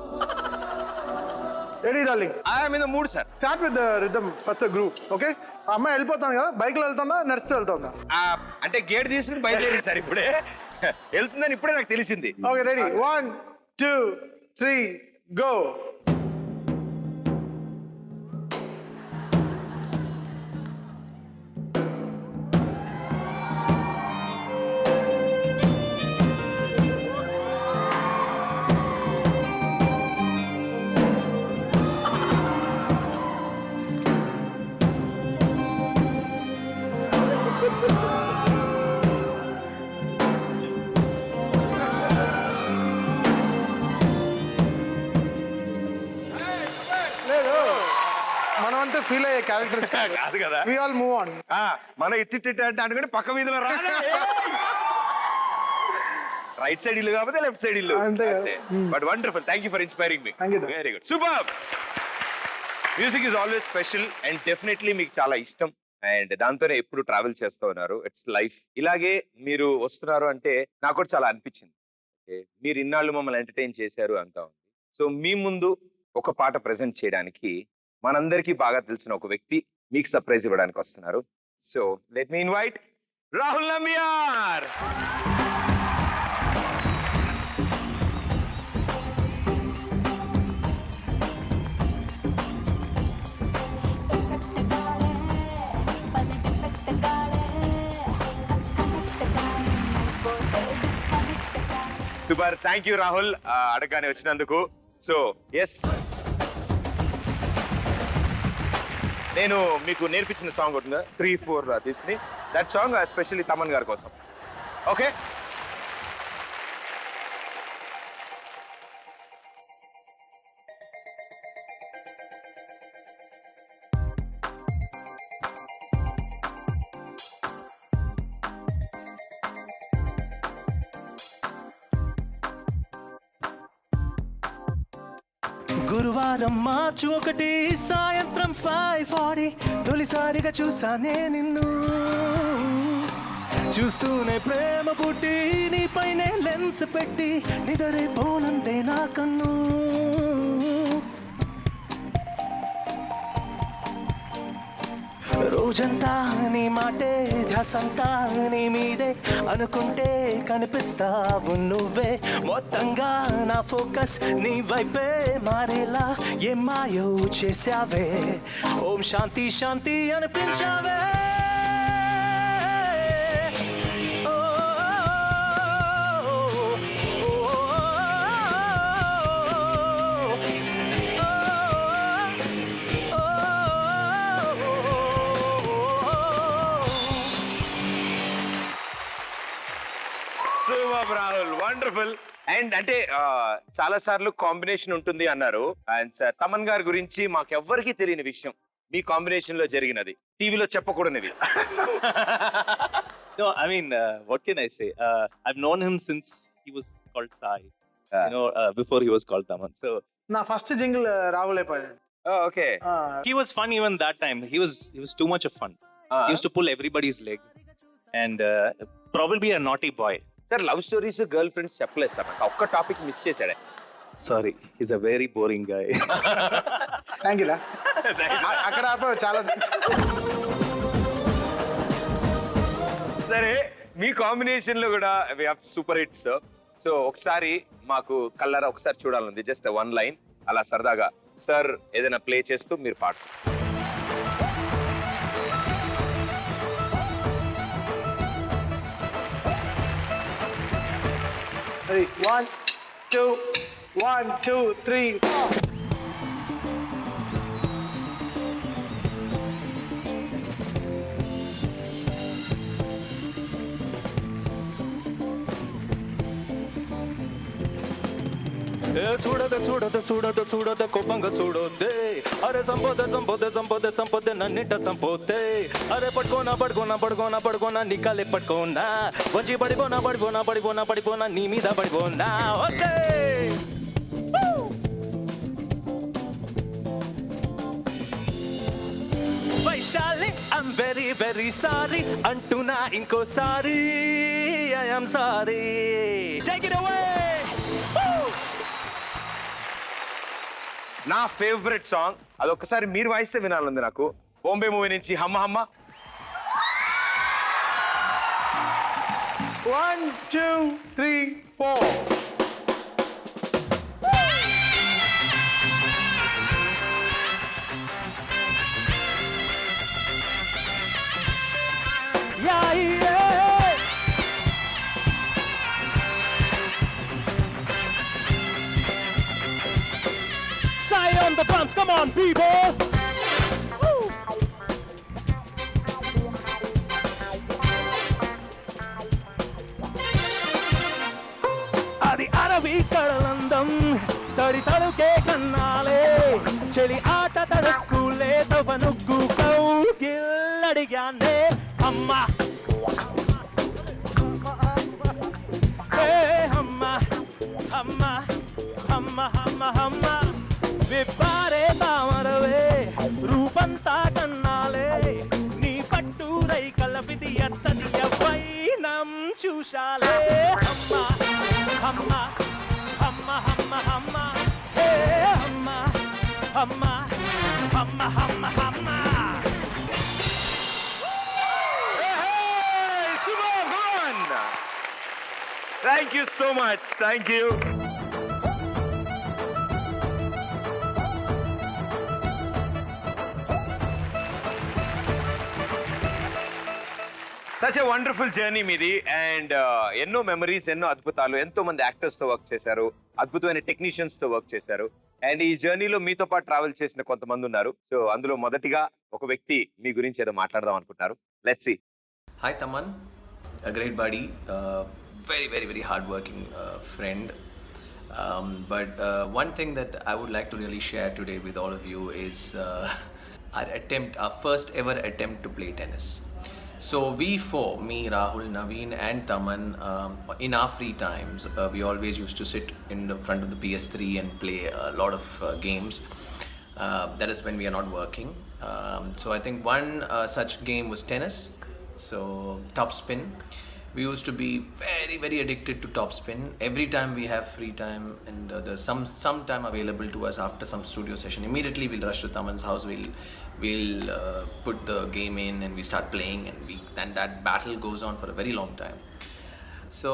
Ready darling? I'm in the mood sir. Start with the rhythm first group. Okay, ఆ అమ్మాయి వెళ్ళిపోతాను కదా, బైక్ లో వెళ్తుందా నడుస్తూ వెళ్తుందా? అంటే గేట్ తీసుకుని బయలుదేరింది సార్, ఇప్పుడే వెళ్తుందని ఇప్పుడే నాకు తెలిసింది. Okay ready? 1 2 3 గో. మనమంతా ఫీల్ అయ్యే క్యారెక్టర్స్ కాదు కదా. We all move on. మనం ఇట్టి అంటే అనుకుంటే పక్క వీధిలో రా, రైట్ సైడ్ ఇల్లు కాకపోతే లెఫ్ట్ సైడ్ ఇల్లు అంతే. But wonderful. Thank you for inspiring me. Very good, super. Music is always special and definitely మీకు చాలా ఇష్టం. అండ్ దాంతోనే ఎప్పుడు ట్రావెల్ చేస్తూ ఉన్నారు. It's life. ఇలాగే మీరు వస్తున్నారు అంటే నాకు కూడా చాలా అనిపించింది. ఓకే, మీరు ఇన్నాళ్ళు మమ్మల్ని ఎంటర్టైన్ చేశారు అంతా ఉంది. సో మీ ముందు ఒక పాట ప్రెజెంట్ చేయడానికి మనందరికీ బాగా తెలిసిన ఒక వ్యక్తి మీకు సర్ప్రైజ్ ఇవ్వడానికి వస్తున్నారు. So let me invite Rahul Nambiar. Super, thank you Rahul అడగగానే వచ్చినందుకు. సో ఎస్, నేను మీకు నేర్పించిన సాంగ్ ఉంటుందా 3-4 తీసుకుని, దట్ సాంగ్ ఎస్పెషల్లీ తమన్ గారి కోసం. ఓకే, గురువారం మార్చి 1 సాయంత్రం 5:40 తొలిసారిగా చూసానే నిన్ను, చూస్తూనే ప్రేమ పుట్టి నీపైనే లెన్స్ పెట్టి నిదరే పోనందే నా కన్ను. రోజంతా నీ మాటే ధ్యాసంతా నీ మీదే అనుకుంటే కనిపిస్తావు నువ్వే, మొత్తంగా నా ఫోకస్ నీ వైపే మారేలా ఏం మాయో చేసావే, ఓం శాంతి శాంతి అనిపించావే. Super Rahul, wonderful. అండ్ అంటే చాలా సార్లు కాంబినేషన్ ఉంటుంది అన్నారు. అండ్ సార్ తమన్ గారి గురించి మాకెవ్వరికీ తెలియని విషయం మీ కాంబినేషన్ లో జరిగినది, టీవీలో చెప్పకూడనిది. No, I mean, what can I say? I've known him since he was called Sai. You know, before he was called Taman. So నా ఫస్ట్ జింగిల్ రాహులే పాడాడు. Okay, he was fun even that time. He was too much of fun. He used to pull everybody's leg, and probably a naughty boy. Sir love stories girl friends చెప్పలేదు sir, నాకు ఒక్క topic miss చేశాడే. Sorry, he's a very boring guy. Thank you రా, అక్కడ ఆపావు, చాలా thanks. సరే, మీ combination లో కూడా సూపర్ హిట్స్. సో ఒకసారి మాకు కల్లరా ఒకసారి చూడాలంది, జస్ట్ 1 లైన్ అలా సరదాగా సార్ ఏదైనా ప్లే చేస్తూ మీరు పాడు. Ready? 1, 2, 1, 2, 3, 4. చూడదు చూడదు చూడదు చూడదు కోపంగా చూడొద్దే, అరే సంపద సంపద సంపద సంపద నన్నింట సంపోతే, అరే పడుకోనా పడుకోనా పడుకోనా పడుకోనా నికాలే పడుకోనా, వచ్చి పడిపోనా పడిపోనా పడిపోనా పడిపోనా నీ మీద పడిపోనా. Okay Vaishali, I'm very very sorry అంటున్నా ఇంకోసారి, I am sorry. Take it away. నా ఫేవరెట్ సాంగ్ అది ఒక్కసారి మీరు వాయిస్తే వినాలంది నాకు. బాంబే మూవీ నుంచి హమ్మ హమ్మ. 1, 2, 3, 4. Yeah, yeah. Sai on the drums, come on, people. Woo. Adi aravi kadalandam, tadi taluke kannale, cheli aata tadakkule tavanuggu kaugilladigyane. Amma hey amma amma amma amma amma vippare tamarave roopanta kannale nee విధి ఎత్తది వైనం చూశాలే అమ్మ అమ్మ అమ్మ అమ్మ అమ్మ హే అమ్మ అమ్మ అమ్మ అమ్మ అమ్మ Thank you so much. Thank you. Such a wonderful journey మీది అండ్ ఎన్నో మెమరీస్ ఎన్నో అద్భుతాలు ఎంతో మంది యాక్టర్స్ తో వర్క్ చేశారు అద్భుతమైన టెక్నీషియన్స్ తో వర్క్ చేశారు అండ్ ఈ జర్నీలో మీతో పాటు ట్రావెల్ చేసిన కొంతమంది ఉన్నారు సో అందులో మొదటిగా ఒక వ్యక్తి మీ గురించి ఏదో మాట్లాడదాం అనుకుంటున్నారు let's see Hi Taman, a great buddy, very hardworking friend. But one thing that I would like to really share today with all of you is our first ever attempt to play tennis. So we four, me, Rahul, Naveen and Taman, in our free times, we always used to sit in the front of the PS3 and play a lot of games. That is when we are not working. So I think one such game was tennis. So top spin. We used to be very addicted to top spin. Every time we have free time and there's some time available to us after some studio session, immediately we'll rush to Taman's house. We'll put the game in and we start playing, and that battle goes on for a very long time. So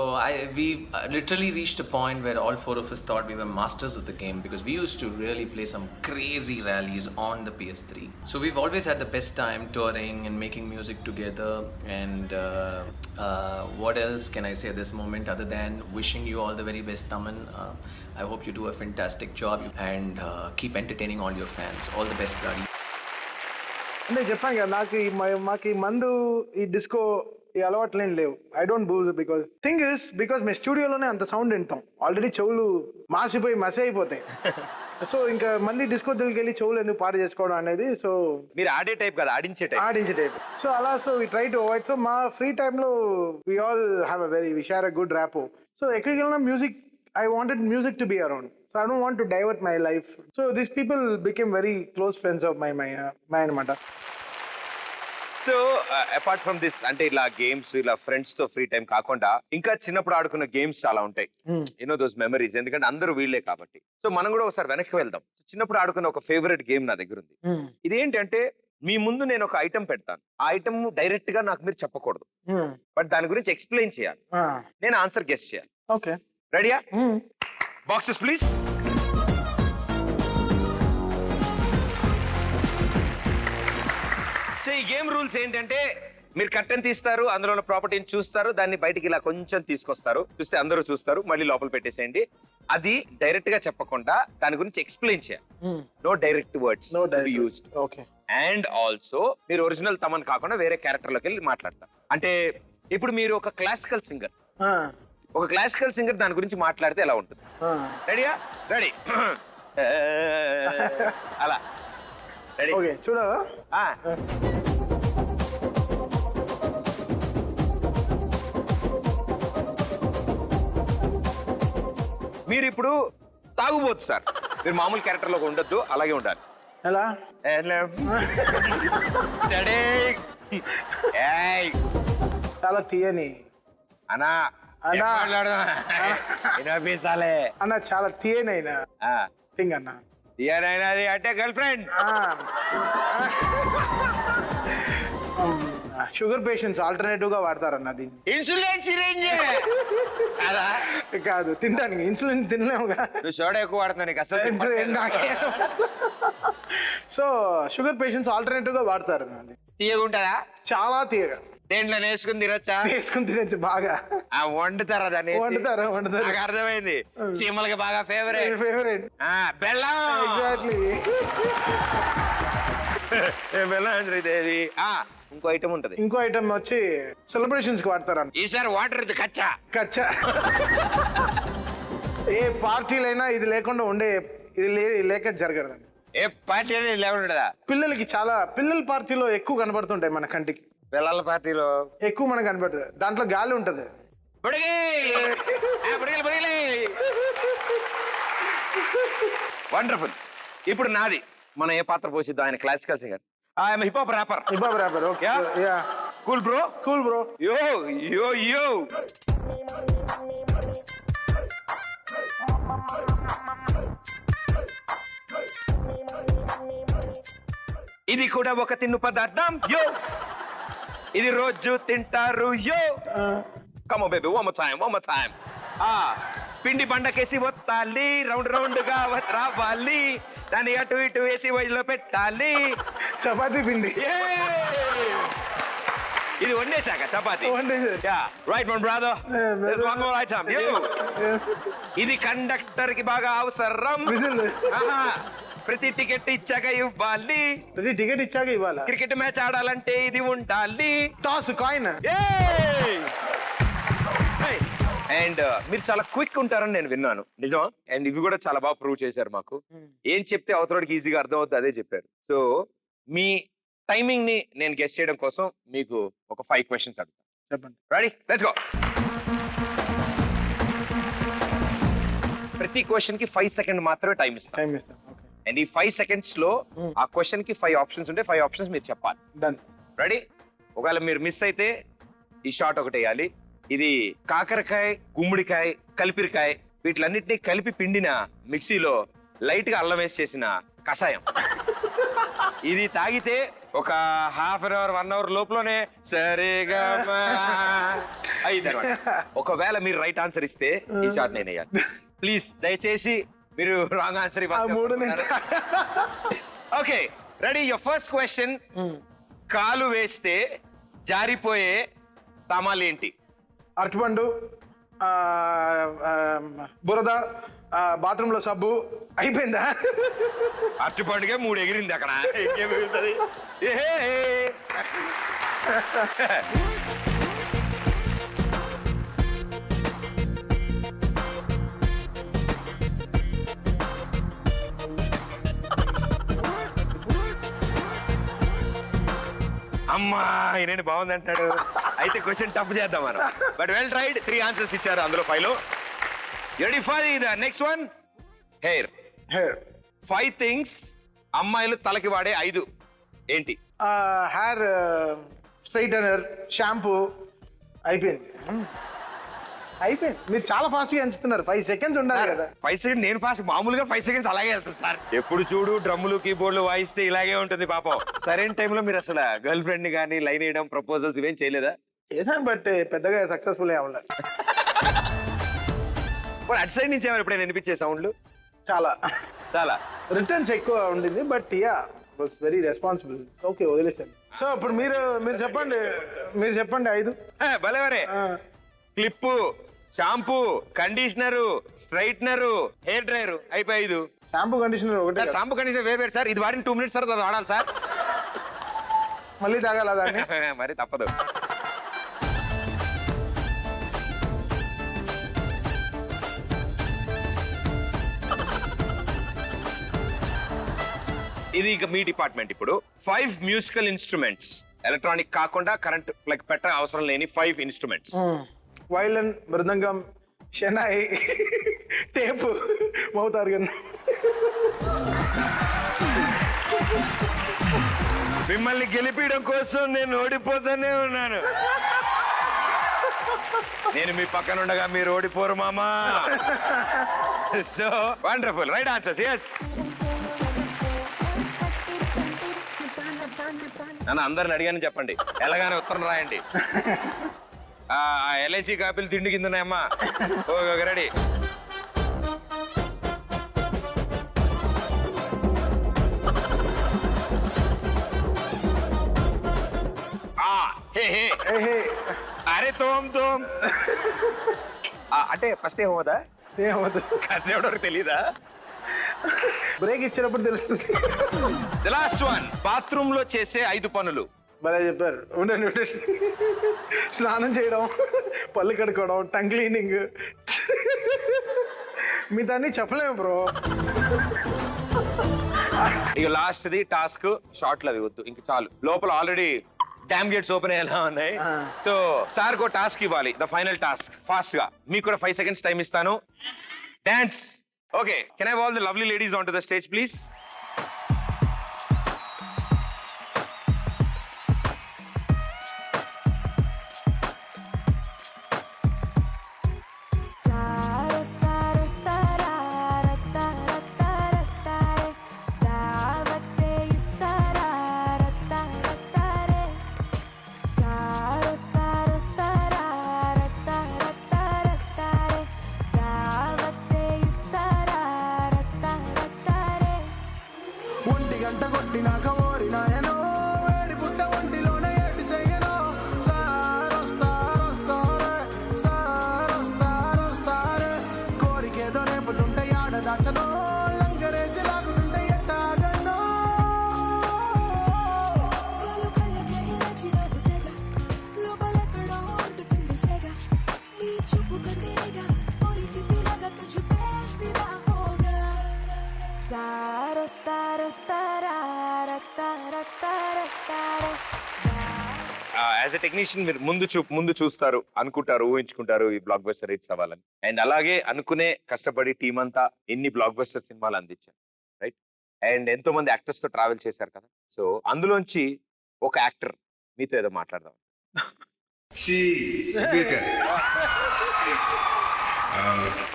we literally reached a point where all four of us thought we were masters of the game because we used to really play some crazy rallies on the PS3. So we've always had the best time touring and making music together. And what else can I say at this moment other than wishing you all the very best, Taman. I hope you do a fantastic job and keep entertaining all your fans. All the best, buddy. అంటే చెప్పాను కదా మాకు ఈ మందు ఈ disco ఈ అలవాట్లేం లేవు. I don't booze because మేము స్టూడియోలోనే అంత సౌండ్ వింటాం. ఆల్రెడీ చెవులు మాసిపోయి మసి అయిపోతాయి. సో ఇంకా మళ్ళీ డిస్కో వెళ్ళి చెవులు ఎందుకు పాడు చేసుకోవడం అనేది. సో మీరు ఆడే టైప్ కదా ఆడించే టైప్. సో అలా so we try to avoid. So మా ఫ్రీ టైంలో we all have we share a good rapport. So ఎక్కడికి వెళ్ళినా music I wanted music to be around. So I don't want to divert my life. So these people became very close friends of my anamata. So apart from this అంటే ఇలా games ఇలా friends తో free time కాకుండా ఇంకా చిన్నప్పుడు ఆడుకున్న games చాలా ఉంటాయి యూనో దోస్ మెమరీస్ ఎందుకంటే అందరూ వీళ్ళే కాబట్టి. సో మనం కూడా ఒకసారి వెనక్కి వెళ్దాం. చిన్నప్పుడు ఆడుకున్న ఒక ఫేవరెట్ గేమ్ నా దగ్గర ఉంది. ఇదేంటంటే మీ ముందు నేను ఒక ఐటమ్ పెడతాను. ఆ ఐటమ్ డైరెక్ట్ గా నాకు మీరు చెప్పకూడదు బట్ దాని గురించి ఎక్స్ప్లెయిన్ చేయాలి. నేను ఆన్సర్ గెస్ చేయాలి. ఓకే రెడీయా? Boxes please. సో ఈ గేమ్ రూల్స్ ఏంటంటే మీరు కర్టెన్ తీస్తారు, అందులో ఉన్న ప్రాపర్టీని చూస్తారు, దాన్ని బయటికి ఇలా కొంచెం తీసుకొస్తారు, చూస్తే అందరూ చూస్తారు, మళ్ళీ లోపల పెట్టేసేయండి. అది డైరెక్ట్ గా చెప్పకుండా దాని గురించి ఎక్స్ప్లెయిన్ చేయాలి. No direct words used. Okay. And also మీరు ఒరిజినల్ తమన్ కాకుండా వేరే క్యారెక్టర్ లోకి వెళ్ళి మాట్లాడతారు. అంటే ఇప్పుడు మీరు ఒక క్లాసికల్ సింగర్ దాని గురించి మాట్లాడితే ఎలా ఉంటుంది? రెడీయా? రెడీ. అలా రెడీ. ఓకే చూడవా? మీరు ఇప్పుడు తాగుబోతు సార్. మీరు మామూలు క్యారెక్టర్ లో ఉండొద్దు, అలాగే ఉండాలి. ఎలా? చాలా తీయని అన్నా అన్నా వినిపించాలే అన్న, చాలా తీయనైనా థింగ్ అన్న. తీయనైనది అంటే girl friend. Sugar patients alternative గా వాడతారన్న దీన్ని. ఇన్సులిన్ సిరింజ్ కాదు, తినడానికి ఇన్సులిన్ తినలేముగా. నువ్వు సోడా ఎక్కువ వాడుతున్నావు, నీకు అసలు. సో షుగర్ పేషెంట్స్ ఆల్టర్నేటివ్ గా వాడతారు. తీయగుంటారా? చాలా తీయగా. దేంట్లో వేసుకుని తినొచ్చా? వేసుకుని తినచ్చు బాగా. వండుతారా దాన్ని? వండుతారు. నాకు అర్థమైంది. చీమలకి బాగా ఫేవరెట్. బెల్లం. ఎగ్జాక్ట్లీ. బెల్లం. ఇంకో ఐటమ్ ఉంటది. ఇంకో ఐటమ్ వచ్చి సెలబ్రేషన్స్ కి వాడతారు. ఈసారి వాటర్ ఇది కచ్చా. ఏ పార్టీలైనా ఇది లేకుండా ఉండే, ఇది లేక జరగదండి. ఏ పార్టీ అనేది లేకుండా పిల్లలకి చాలా పిల్లల పార్టీలో ఎక్కువ కనబడుతుంటాయి మన కంటికి. పిల్లల పార్టీలో ఎక్కువ మనకు కనబడుతుంది. దాంట్లో గాలి ఉంటది. వండర్ఫుల్. ఇప్పుడు నాది. మనం ఏ పాత్ర పోసిద్దాం? ఆయన classical singer, hip hop wrapper. Okay. Cool bro. Cool bro. యో యో యో. ఇది కూడా ఒక తిన్ను పదార్థం. యో, ఇది రోజు తింటారు. యో, come baby, one more time, one more time. పిండి బండకేసి ఒత్తాలి, రౌండ్ రౌండ్ గా రావాలి, దాన్ని అటు ఇటు వేసి వైలో పెట్టాలి. చపాతీ పిండి. ఇది వండేశాక chapati. Right one brother. One more item. ఇది కండక్టర్ కి బాగా అవసరం. ప్రతి టికెట్ ఇచ్చాక ఇవ్వాలి. ప్రతి టికెట్ ఇచ్చాక ఇవ్వాలి. క్రికెట్ మ్యాచ్ ఆడాలంటే ఇది ఉండాలి. Toss coin. అండ్ మీరు చాలా క్విక్ ఉంటారని నేను విన్నాను, నిజమా? అండ్ ఇవి కూడా చాలా బాగా ప్రూవ్ చేశారు మాకు. ఏం చెప్తే అవతలకి ఈజీగా అర్థం అవుతుంది అదే చెప్పారు. సో మీ టైమింగ్ ని నేను గెస్ చేయడం కోసం మీకు ఒక 5 క్వశ్చన్స్ అడుగుతాను. చెప్పండి. రెడీ? Let's go. ప్రతి క్వశ్చన్ కి 5 సెకండ్ మాత్రమే టైం ఇస్తాను. టైం ఇస్తాను. ఓకే. అండ్ ఈ 5 సెకండ్స్ లో ఆ క్వశ్చన్ కి 5 ఆప్షన్స్ ఉంటే 5 ఆప్షన్స్ మీరు చెప్పాలి. డన్. రెడీ? ఒకవేళ మీరు మిస్ అయితే ఈ షాట్ ఒకటి వేయాలి. ఇది కాకరకాయ, గుమ్మడికాయ, కలిపిరికాయ వీటిలన్నిటినీ కలిపి పిండిన మిక్సీలో లైట్ గా అల్లం వేసి చేసిన కషాయం. ఇది తాగితే ఒక హాఫ్ అన్ అవర్ 1 అవర్ లోపలనే సరిగా అయిందన్నమాట. ఒకవేళ మీరు రైట్ ఆన్సర్ ఇస్తే ఈ షాట్ నేను వేయాలి. ప్లీజ్ దయచేసి మీరు wrong answer okay. Ready? Your first question. కాలు వేస్తే జారిపోయే సామాన్లు ఏంటి? అరటిపండు, బురద, బాత్రూమ్ లో సబ్బు. అయిపోయిందా? అరటిపండుగా 3 ఎగిరింది అక్కడ. ఇంకేం మిగులుతుంది? అమ్మా ఈయన బాగుంది అంటాడు. అయితే క్వశ్చన్ టఫ్ చేద్దాం మనం. But well tried. 3 ఆన్సర్స్ ఇచ్చారు అందులో 5 లో. Ready for the next one. Hair. Hair. 5 things అమ్మాయిలు తలకి వాడే 5 ఏంటి? Hair straightener, shampoo. అయిపోయింది. అయిపోయింది. మీరు చాలా ఫాస్ట్ గా ఎంచుతున్నారు. 5 సెకండ్స్ ఉండాలి కదా. 5 సెకండ్ నేను ఫాస్ట్, మామూలుగా 5 సెకండ్స్ అలాగే వెళ్తాను సార్. ఎప్పుడు చూడు డ్రమ్ములు కీబోర్డులు వాయిస్తే ఇలాగే ఉంటుంది పాపం. సరైన టైంలో మీరు అసలు గర్ల్ ఫ్రెండ్ ని కానీ లైన్ వేయడం, ప్రపోజల్స్ ఇవేం చేయలేదా? చేశాను, బట్ పెద్దగా సక్సెస్ఫుల్ అవ్వాలి. అటు సైడ్ నుంచి ఏమైనా ఎప్పుడైనా వినిపించే సౌండ్లు? చాలా చాలా. రిటర్న్స్ ఎక్కువ ఉండింది, but yeah was very responsible. Okay, వదిలేసాను. సో ఇప్పుడు మీరు చెప్పండి 5. భలేవరే. Clip, shampoo, conditioner, straightener, hair dryer. అయిపోయి 5. షాంపూ, కండిషనర్ ఒకటి. షాంపూ కండిషనర్ వేరు సార్. ఇది వాడిన 2 మినిట్స్ సార్, అది వాడాలి సార్. మళ్ళీ తాగాల దాన్ని? మరి తప్పదు. ఇది ఇక మీ డిపార్ట్మెంట్. ఇప్పుడు 5 మ్యూజికల్ ఇన్స్ట్రుమెంట్స్, ఎలక్ట్రానిక్ కాకుండా కరెంట్ ప్లగ్ పెట్ట అవసరం లేని 5 ఇన్స్ట్రుమెంట్స్. వైలన్, మృదంగం, షెనాయి, టేపు, మౌత్ ఆర్గన్. మిమ్మల్ని గెలిపించడం కోసం నేను ఓడిపోతానే ఉన్నాను. నేను మీ పక్కన ఉండగా మీరు ఓడిపోరు మామా. So wonderful. Right answers. Yes. నన్ను అందరిని అడిగాను చెప్పండి. ఎలాగానే ఉత్తరం రాయండి. LIC కాపీలు తిండి కింద ఉన్నాయమ్మా. Okay, ready? అరే తోమ్ అంటే ఫస్ట్ ఏమవుదా? ఏమవుతుంది? కాసేపటి తెలీదా? బ్రేక్ ఇచ్చినప్పుడు తెలుస్తుంది. The last one. బాత్రూమ్ లో చేసే 5 పనులు. భలే చెప్పారు. ఉండండి. స్నానం చేయడం, పళ్ళు కడుక్కోవడం, టంగ్ క్లీనింగ్. మీ దాన్ని చెప్పలేము బ్రో. ఇక లాస్ట్ ది టాస్క్. షార్ట్లు అవి వద్దు, ఇంక చాలు. లోపల ఆల్రెడీ డ్యామ్ గేట్స్ ఓపెన్ అయ్యేలా ఉన్నాయి. సో సార్ కో టాస్క్ ఇవ్వాలి. ద ఫైనల్ టాస్క్ ఫాస్ట్ గా. మీకు కూడా 5 సెకండ్స్ టైం ఇస్తాను. Dance. Okay, can I wall the lovely ladies on to the stage please? As a technician మీరు ముందు చూస్తారు, అనుకుంటారు, ఊహించుకుంటారు ఈ బ్లాక్ బస్టర్ హిట్స్ అవ్వాలని. అండ్ అలాగే అనుకునే కష్టపడి టీం అంతా ఎన్ని బ్లాక్ బస్టర్ సినిమాలు అందించారు, రైట్? అండ్ ఎంతో మంది యాక్టర్స్ తో ట్రావెల్ చేశారు కదా. సో అందులోంచి ఒక యాక్టర్ మీతో ఏదో మాట్లాడదాం.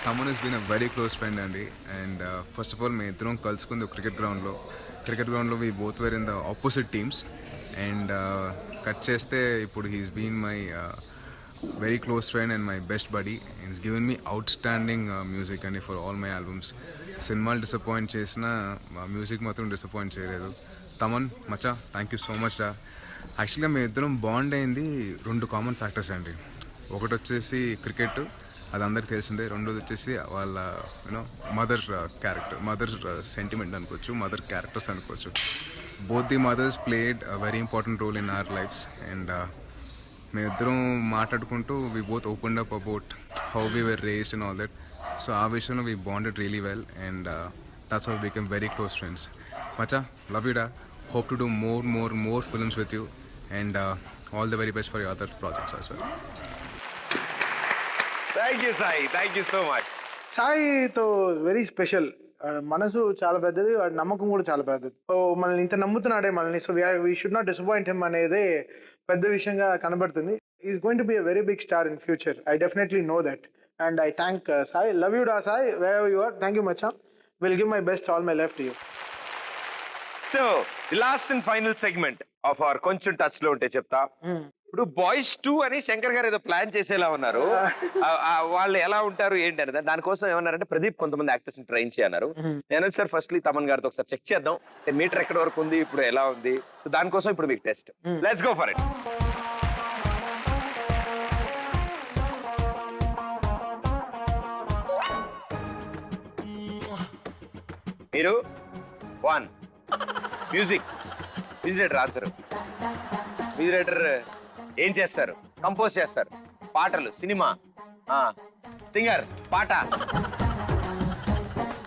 Thaman has been a very close friend అండి. అండ్ ఫస్ట్ ఆఫ్ ఆల్ మేము ఇద్దరం కలుసుకుంది క్రికెట్ గ్రౌండ్లో we both were in the opposite teams. And cut చేస్తే ఇప్పుడు he's been my very close friend and my best buddy. He's given me outstanding music అండి for all my albums. సినిమాలు disappoint చేసినా music మాత్రం disappoint చేయలేదు. తమన్ మచ్చా, thank you so much రా. యాక్చువల్గా మేము ఇద్దరం బాండ్ అయింది 2 కామన్ ఫ్యాక్టర్స్ అండి. ఒకటి వచ్చేసి క్రికెట్, అది అందరికి తెలిసిందే. రెండోది వచ్చేసి వాళ్ళ you know mother character, mother sentiment అనుకోవచ్చు, మదర్ క్యారెక్టర్స్ అనుకోవచ్చు. Both the mothers played very important role in our lifes. And మేమిద్దరం మాట్లాడుకుంటూ we both opened up about how we were raised and all that. So ఆ విషయంలో we bonded really well and that's how we become very close friends. మచా, love you డా. Hope to do more films with you, and all the very best for your other projects as well. Thank you Sai, thank you so much. సాయితో very special. మనసు చాలా పెద్దది, వాడి నమ్మకం కూడా చాలా పెద్దది. సో మనల్ని ఇంత నమ్ముతున్నాడే మనల్ని, so we should not disappoint him అనేది పెద్ద విషయంగా కనబడుతుంది. Is going to be a very big star in future. I definitely know that. And I thank Sai. Love you డా Sai, where you are. Thank you much. Will give my best, all my life to you. So the last and final segment of our కొంచెం touch లో ఉంటే చెప్తా. ఇప్పుడు boys 2 అని శంకర్ గారు ఏదో plan చేసేలా ఉన్నారు. వాళ్ళు ఎలా ఉంటారు ఏంటి అనేది దానికోసం ఏమన్నారంటే ప్రదీప్ కొంతమంది యాక్టర్స్ ని ట్రైన్ చేయన్నారు. నేను సార్ ఫస్ట్లీ తమన్ గారితో ఒకసారి చెక్ చేద్దాం, మీటర్ ఎక్కడి వరకు ఉంది, ఇప్పుడు ఎలా ఉంది. సో దానికోసం ఇప్పుడు మీకు test. Let's go for it. మీరు 1 music director answer. Music director ఏం చేస్తారు? కంపోజ్ చేస్తారు. పాటలు, సినిమా, సింగర్, పాట.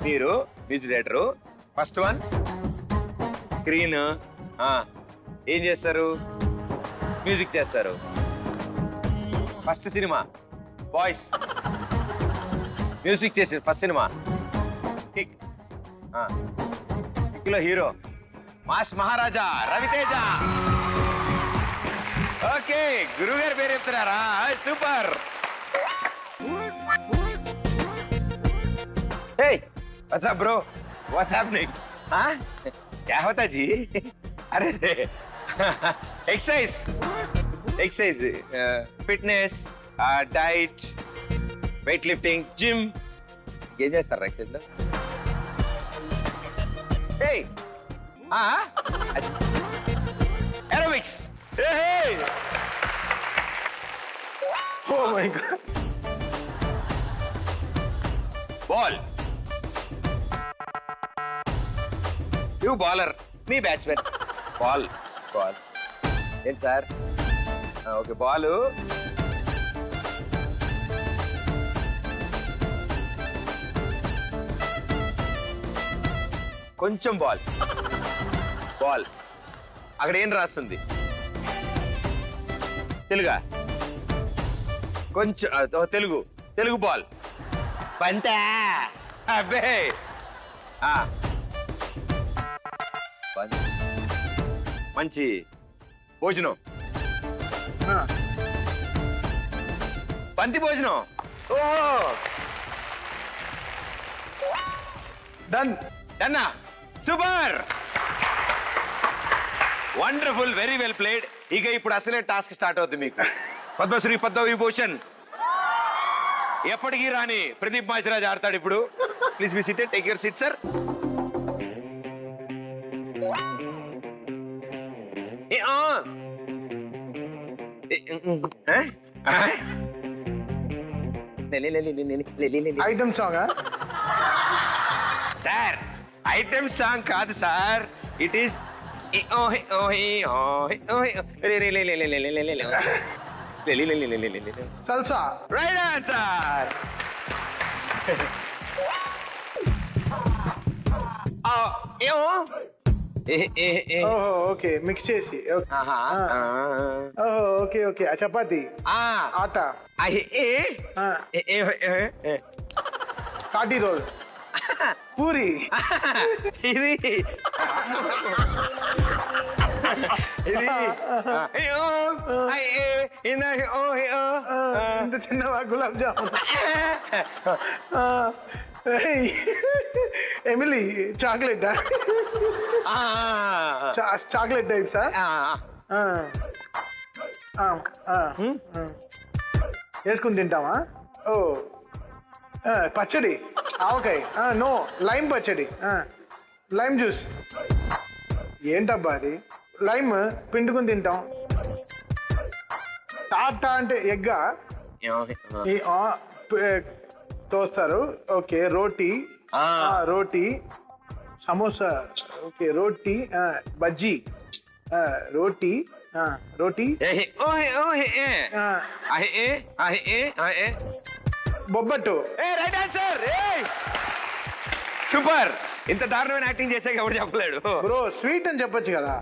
మీరు మ్యూజిక్ డైరెక్టర్. ఫస్ట్ 1 స్క్రీన్, ఏం చేస్తారు? మ్యూజిక్ చేస్తారు. ఫస్ట్ సినిమా బాయ్స్, మ్యూజిక్ చేసి ఫస్ట్ సినిమా కిక్. కిక్ లో hero mass Maharaja Ravi Teja. Okay, గురువు గారి పేరు చెప్తున్నారా? Super. Hey what's up bro, what's happening? हाँ क्या होता जी? अरे exercise, fitness, diet, weight lifting, gym. ఏం చేస్తారు ఎక్సర్సైజ్ లో? Aerobics. Oh my god. Ball. You bowler, me batsmen. Ball ఏంటి సార్? Okay, ball. కొంచెం బాల్. అక్కడ ఏం రాస్తుంది? తెలుగా? కొంచెం తెలుగు బాల్. పంతా అబ్బే. మంచి భోజనం, బంతి భోజనం. ఓ డన్నా, super, wonderful, very well played. ఇక ఇప్పుడు అసలే టాస్క్ స్టార్ట్ అవుతుంది మీకు. పద్మశ్రీ పద్మవిభూషణ్ ఎప్పటికీ రాని ప్రదీప్ మాచిరాజ్ ఆడతాడు ఇప్పుడు. Please be seated, take your seat sir. Item song sir? Item song కాదు sir, it is salsa. Right answer. Okay, mix చేసి. ఓహో ఓకే చపాతి ఆ ఆట అహే ఏ ఆ, ఏ ఏ ఏ, ఏ. కాటి రోల్ పూరి ఇది ఇది అయ్యో అయ్యే ఇన ఓ ఓ ఇంత చిన్న gulab jamun Emily chocolate chocolate type sir వేసుకుని తింటామా ఓ పచ్చడి ఆవకాయ నో లైమ్ పచ్చడి లైమ్ జ్యూస్ ఏంటబ్బా అది లైమ్ పిండుకుని తింటాం టాటా అంటే ఎగ్గా ఈ తోస్తారు ఓకే రోటీ రోటీ సమోసా ఓకే రోటీ బజ్జీ రోటీ రోటీ బొబ్బట్టు రైట్ ఆన్సర్ సూపర్. ఇంత దారుణమైన యాక్టింగ్ చేసాక ఎవరు చెప్పలేడు. బ్రో స్వీట్ అని చెప్పొచ్చు కదా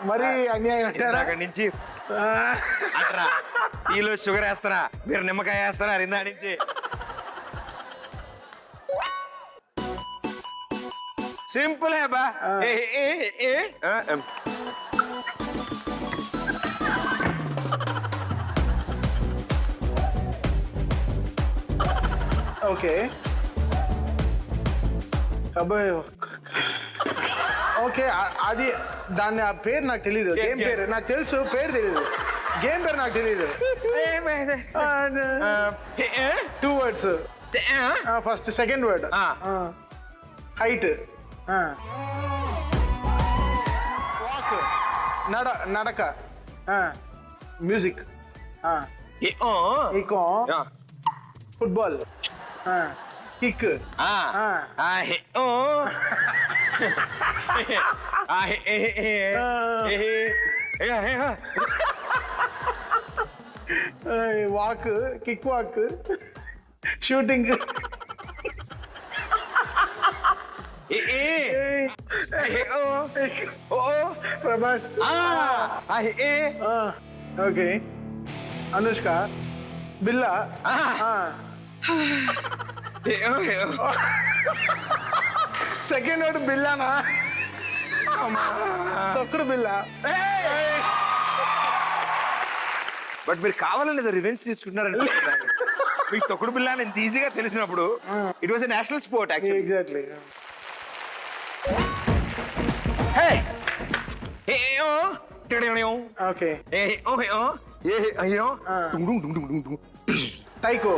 మరి అన్యాయం అంటారా అక్కడి నుంచి అంటారా టీలో షుగర్ వేస్తారా మీరు నిమ్మకాయ వేస్తారా ఇందా నుంచి. సింపుల్ బా ఓకే అబ్బాయి ఓకే అది దాని ఆ పేరు నాకు తెలీదు గేమ్ పేరు నాకు తెలుసు పేరు తెలీదు గేమ్ పేరు నాకు తెలీదు 2 words first second word height walk నడక music echo football kick walk kick walk shooting Prabhas okay Anushka Billa second word బిల్లానా తొక్కుడు బిల్లా బట్ మీరు కావాలని రివెంజ్ తీసుకుంటున్నారండి. మీకు తొక్కుడు బిల్ల అని ఇంత ఈజీగా తెలిసినప్పుడు it was a national sport actually. Exactly okay taiko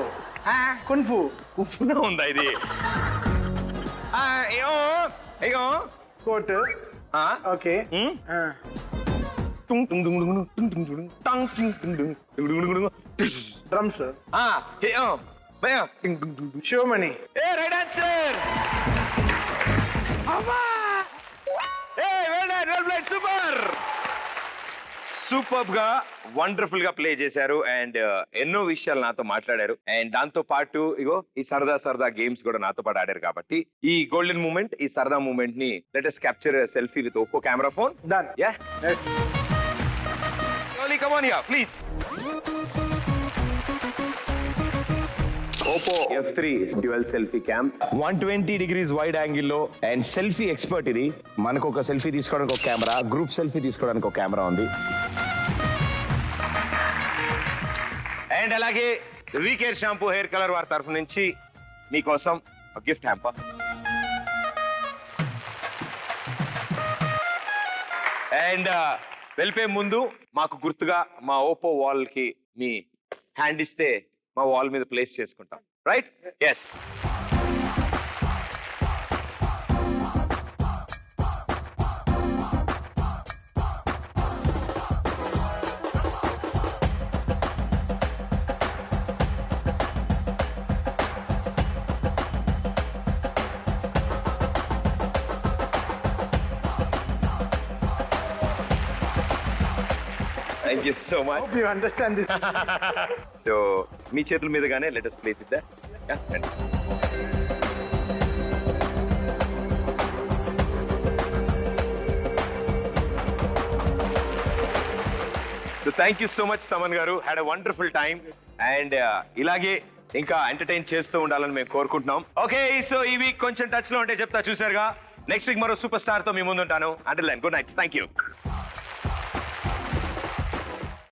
kung fu ఉఫ్ఫుగా ఉందా ఇది? అయ్యో కోట్ ఓకే డ్రమ్స్ షోమణి రైట్ ఆన్సర్. సూపర్ సూపర్ గా వండర్ఫుల్ గా ప్లే చేశారు అండ్ ఎన్నో విషయాలు నాతో మాట్లాడారు అండ్ దాంతో పాటు ఇగో ఈ సరదా గేమ్స్ కూడా నాతో పాటు ఆడారు కాబట్టి ఈ గోల్డెన్ మూమెంట్ ఈ సరదా మూమెంట్ ని let us capture selfie with Oppo camera phone. Done yeah yes come on here please. Oppo F3 dual selfie cam 120 degrees wide angle లో అండ్ సెల్ఫీ ఎక్స్పర్ట్ ఇది. మనకు ఒక సెల్ఫీ తీసుకోవడానికి ఒక కెమెరా, గ్రూప్ సెల్ఫీ తీసుకోవడానికి ఒక camera ఉంది and అలాగే వీకేర్ షాంపూ హెయిర్ కలర్ వారి తరఫు నుంచి మీకోసం గిఫ్ట్ హ్యాంపర్ అండ్ వెళ్ళిపోయే ముందు మాకు గుర్తుగా మా ఓప్పో వాల్ కి మీ హ్యాండ్ ఇస్తే మా వాల్ మీద ప్లేస్ చేసుకుంటాం. Right? Yes. Thank you so much. hope you understand this so మీ చేతుల మీదుగానే let us place it so thank you so much Thaman గారు, had a wonderful time and ఇలాగే ఇంకా ఎంటర్టైన్ చేస్తూ ఉండాలని మేము కోరుకుంటున్నాం. ఓకే, సో ఈ వీక్ కొంచెం టచ్ లో ఉంటే చెప్తా చూసారుగా. నెక్స్ట్ వీక్ మరో సూపర్ స్టార్ తో మీ ముందుంటాను. Until then good night, thank you.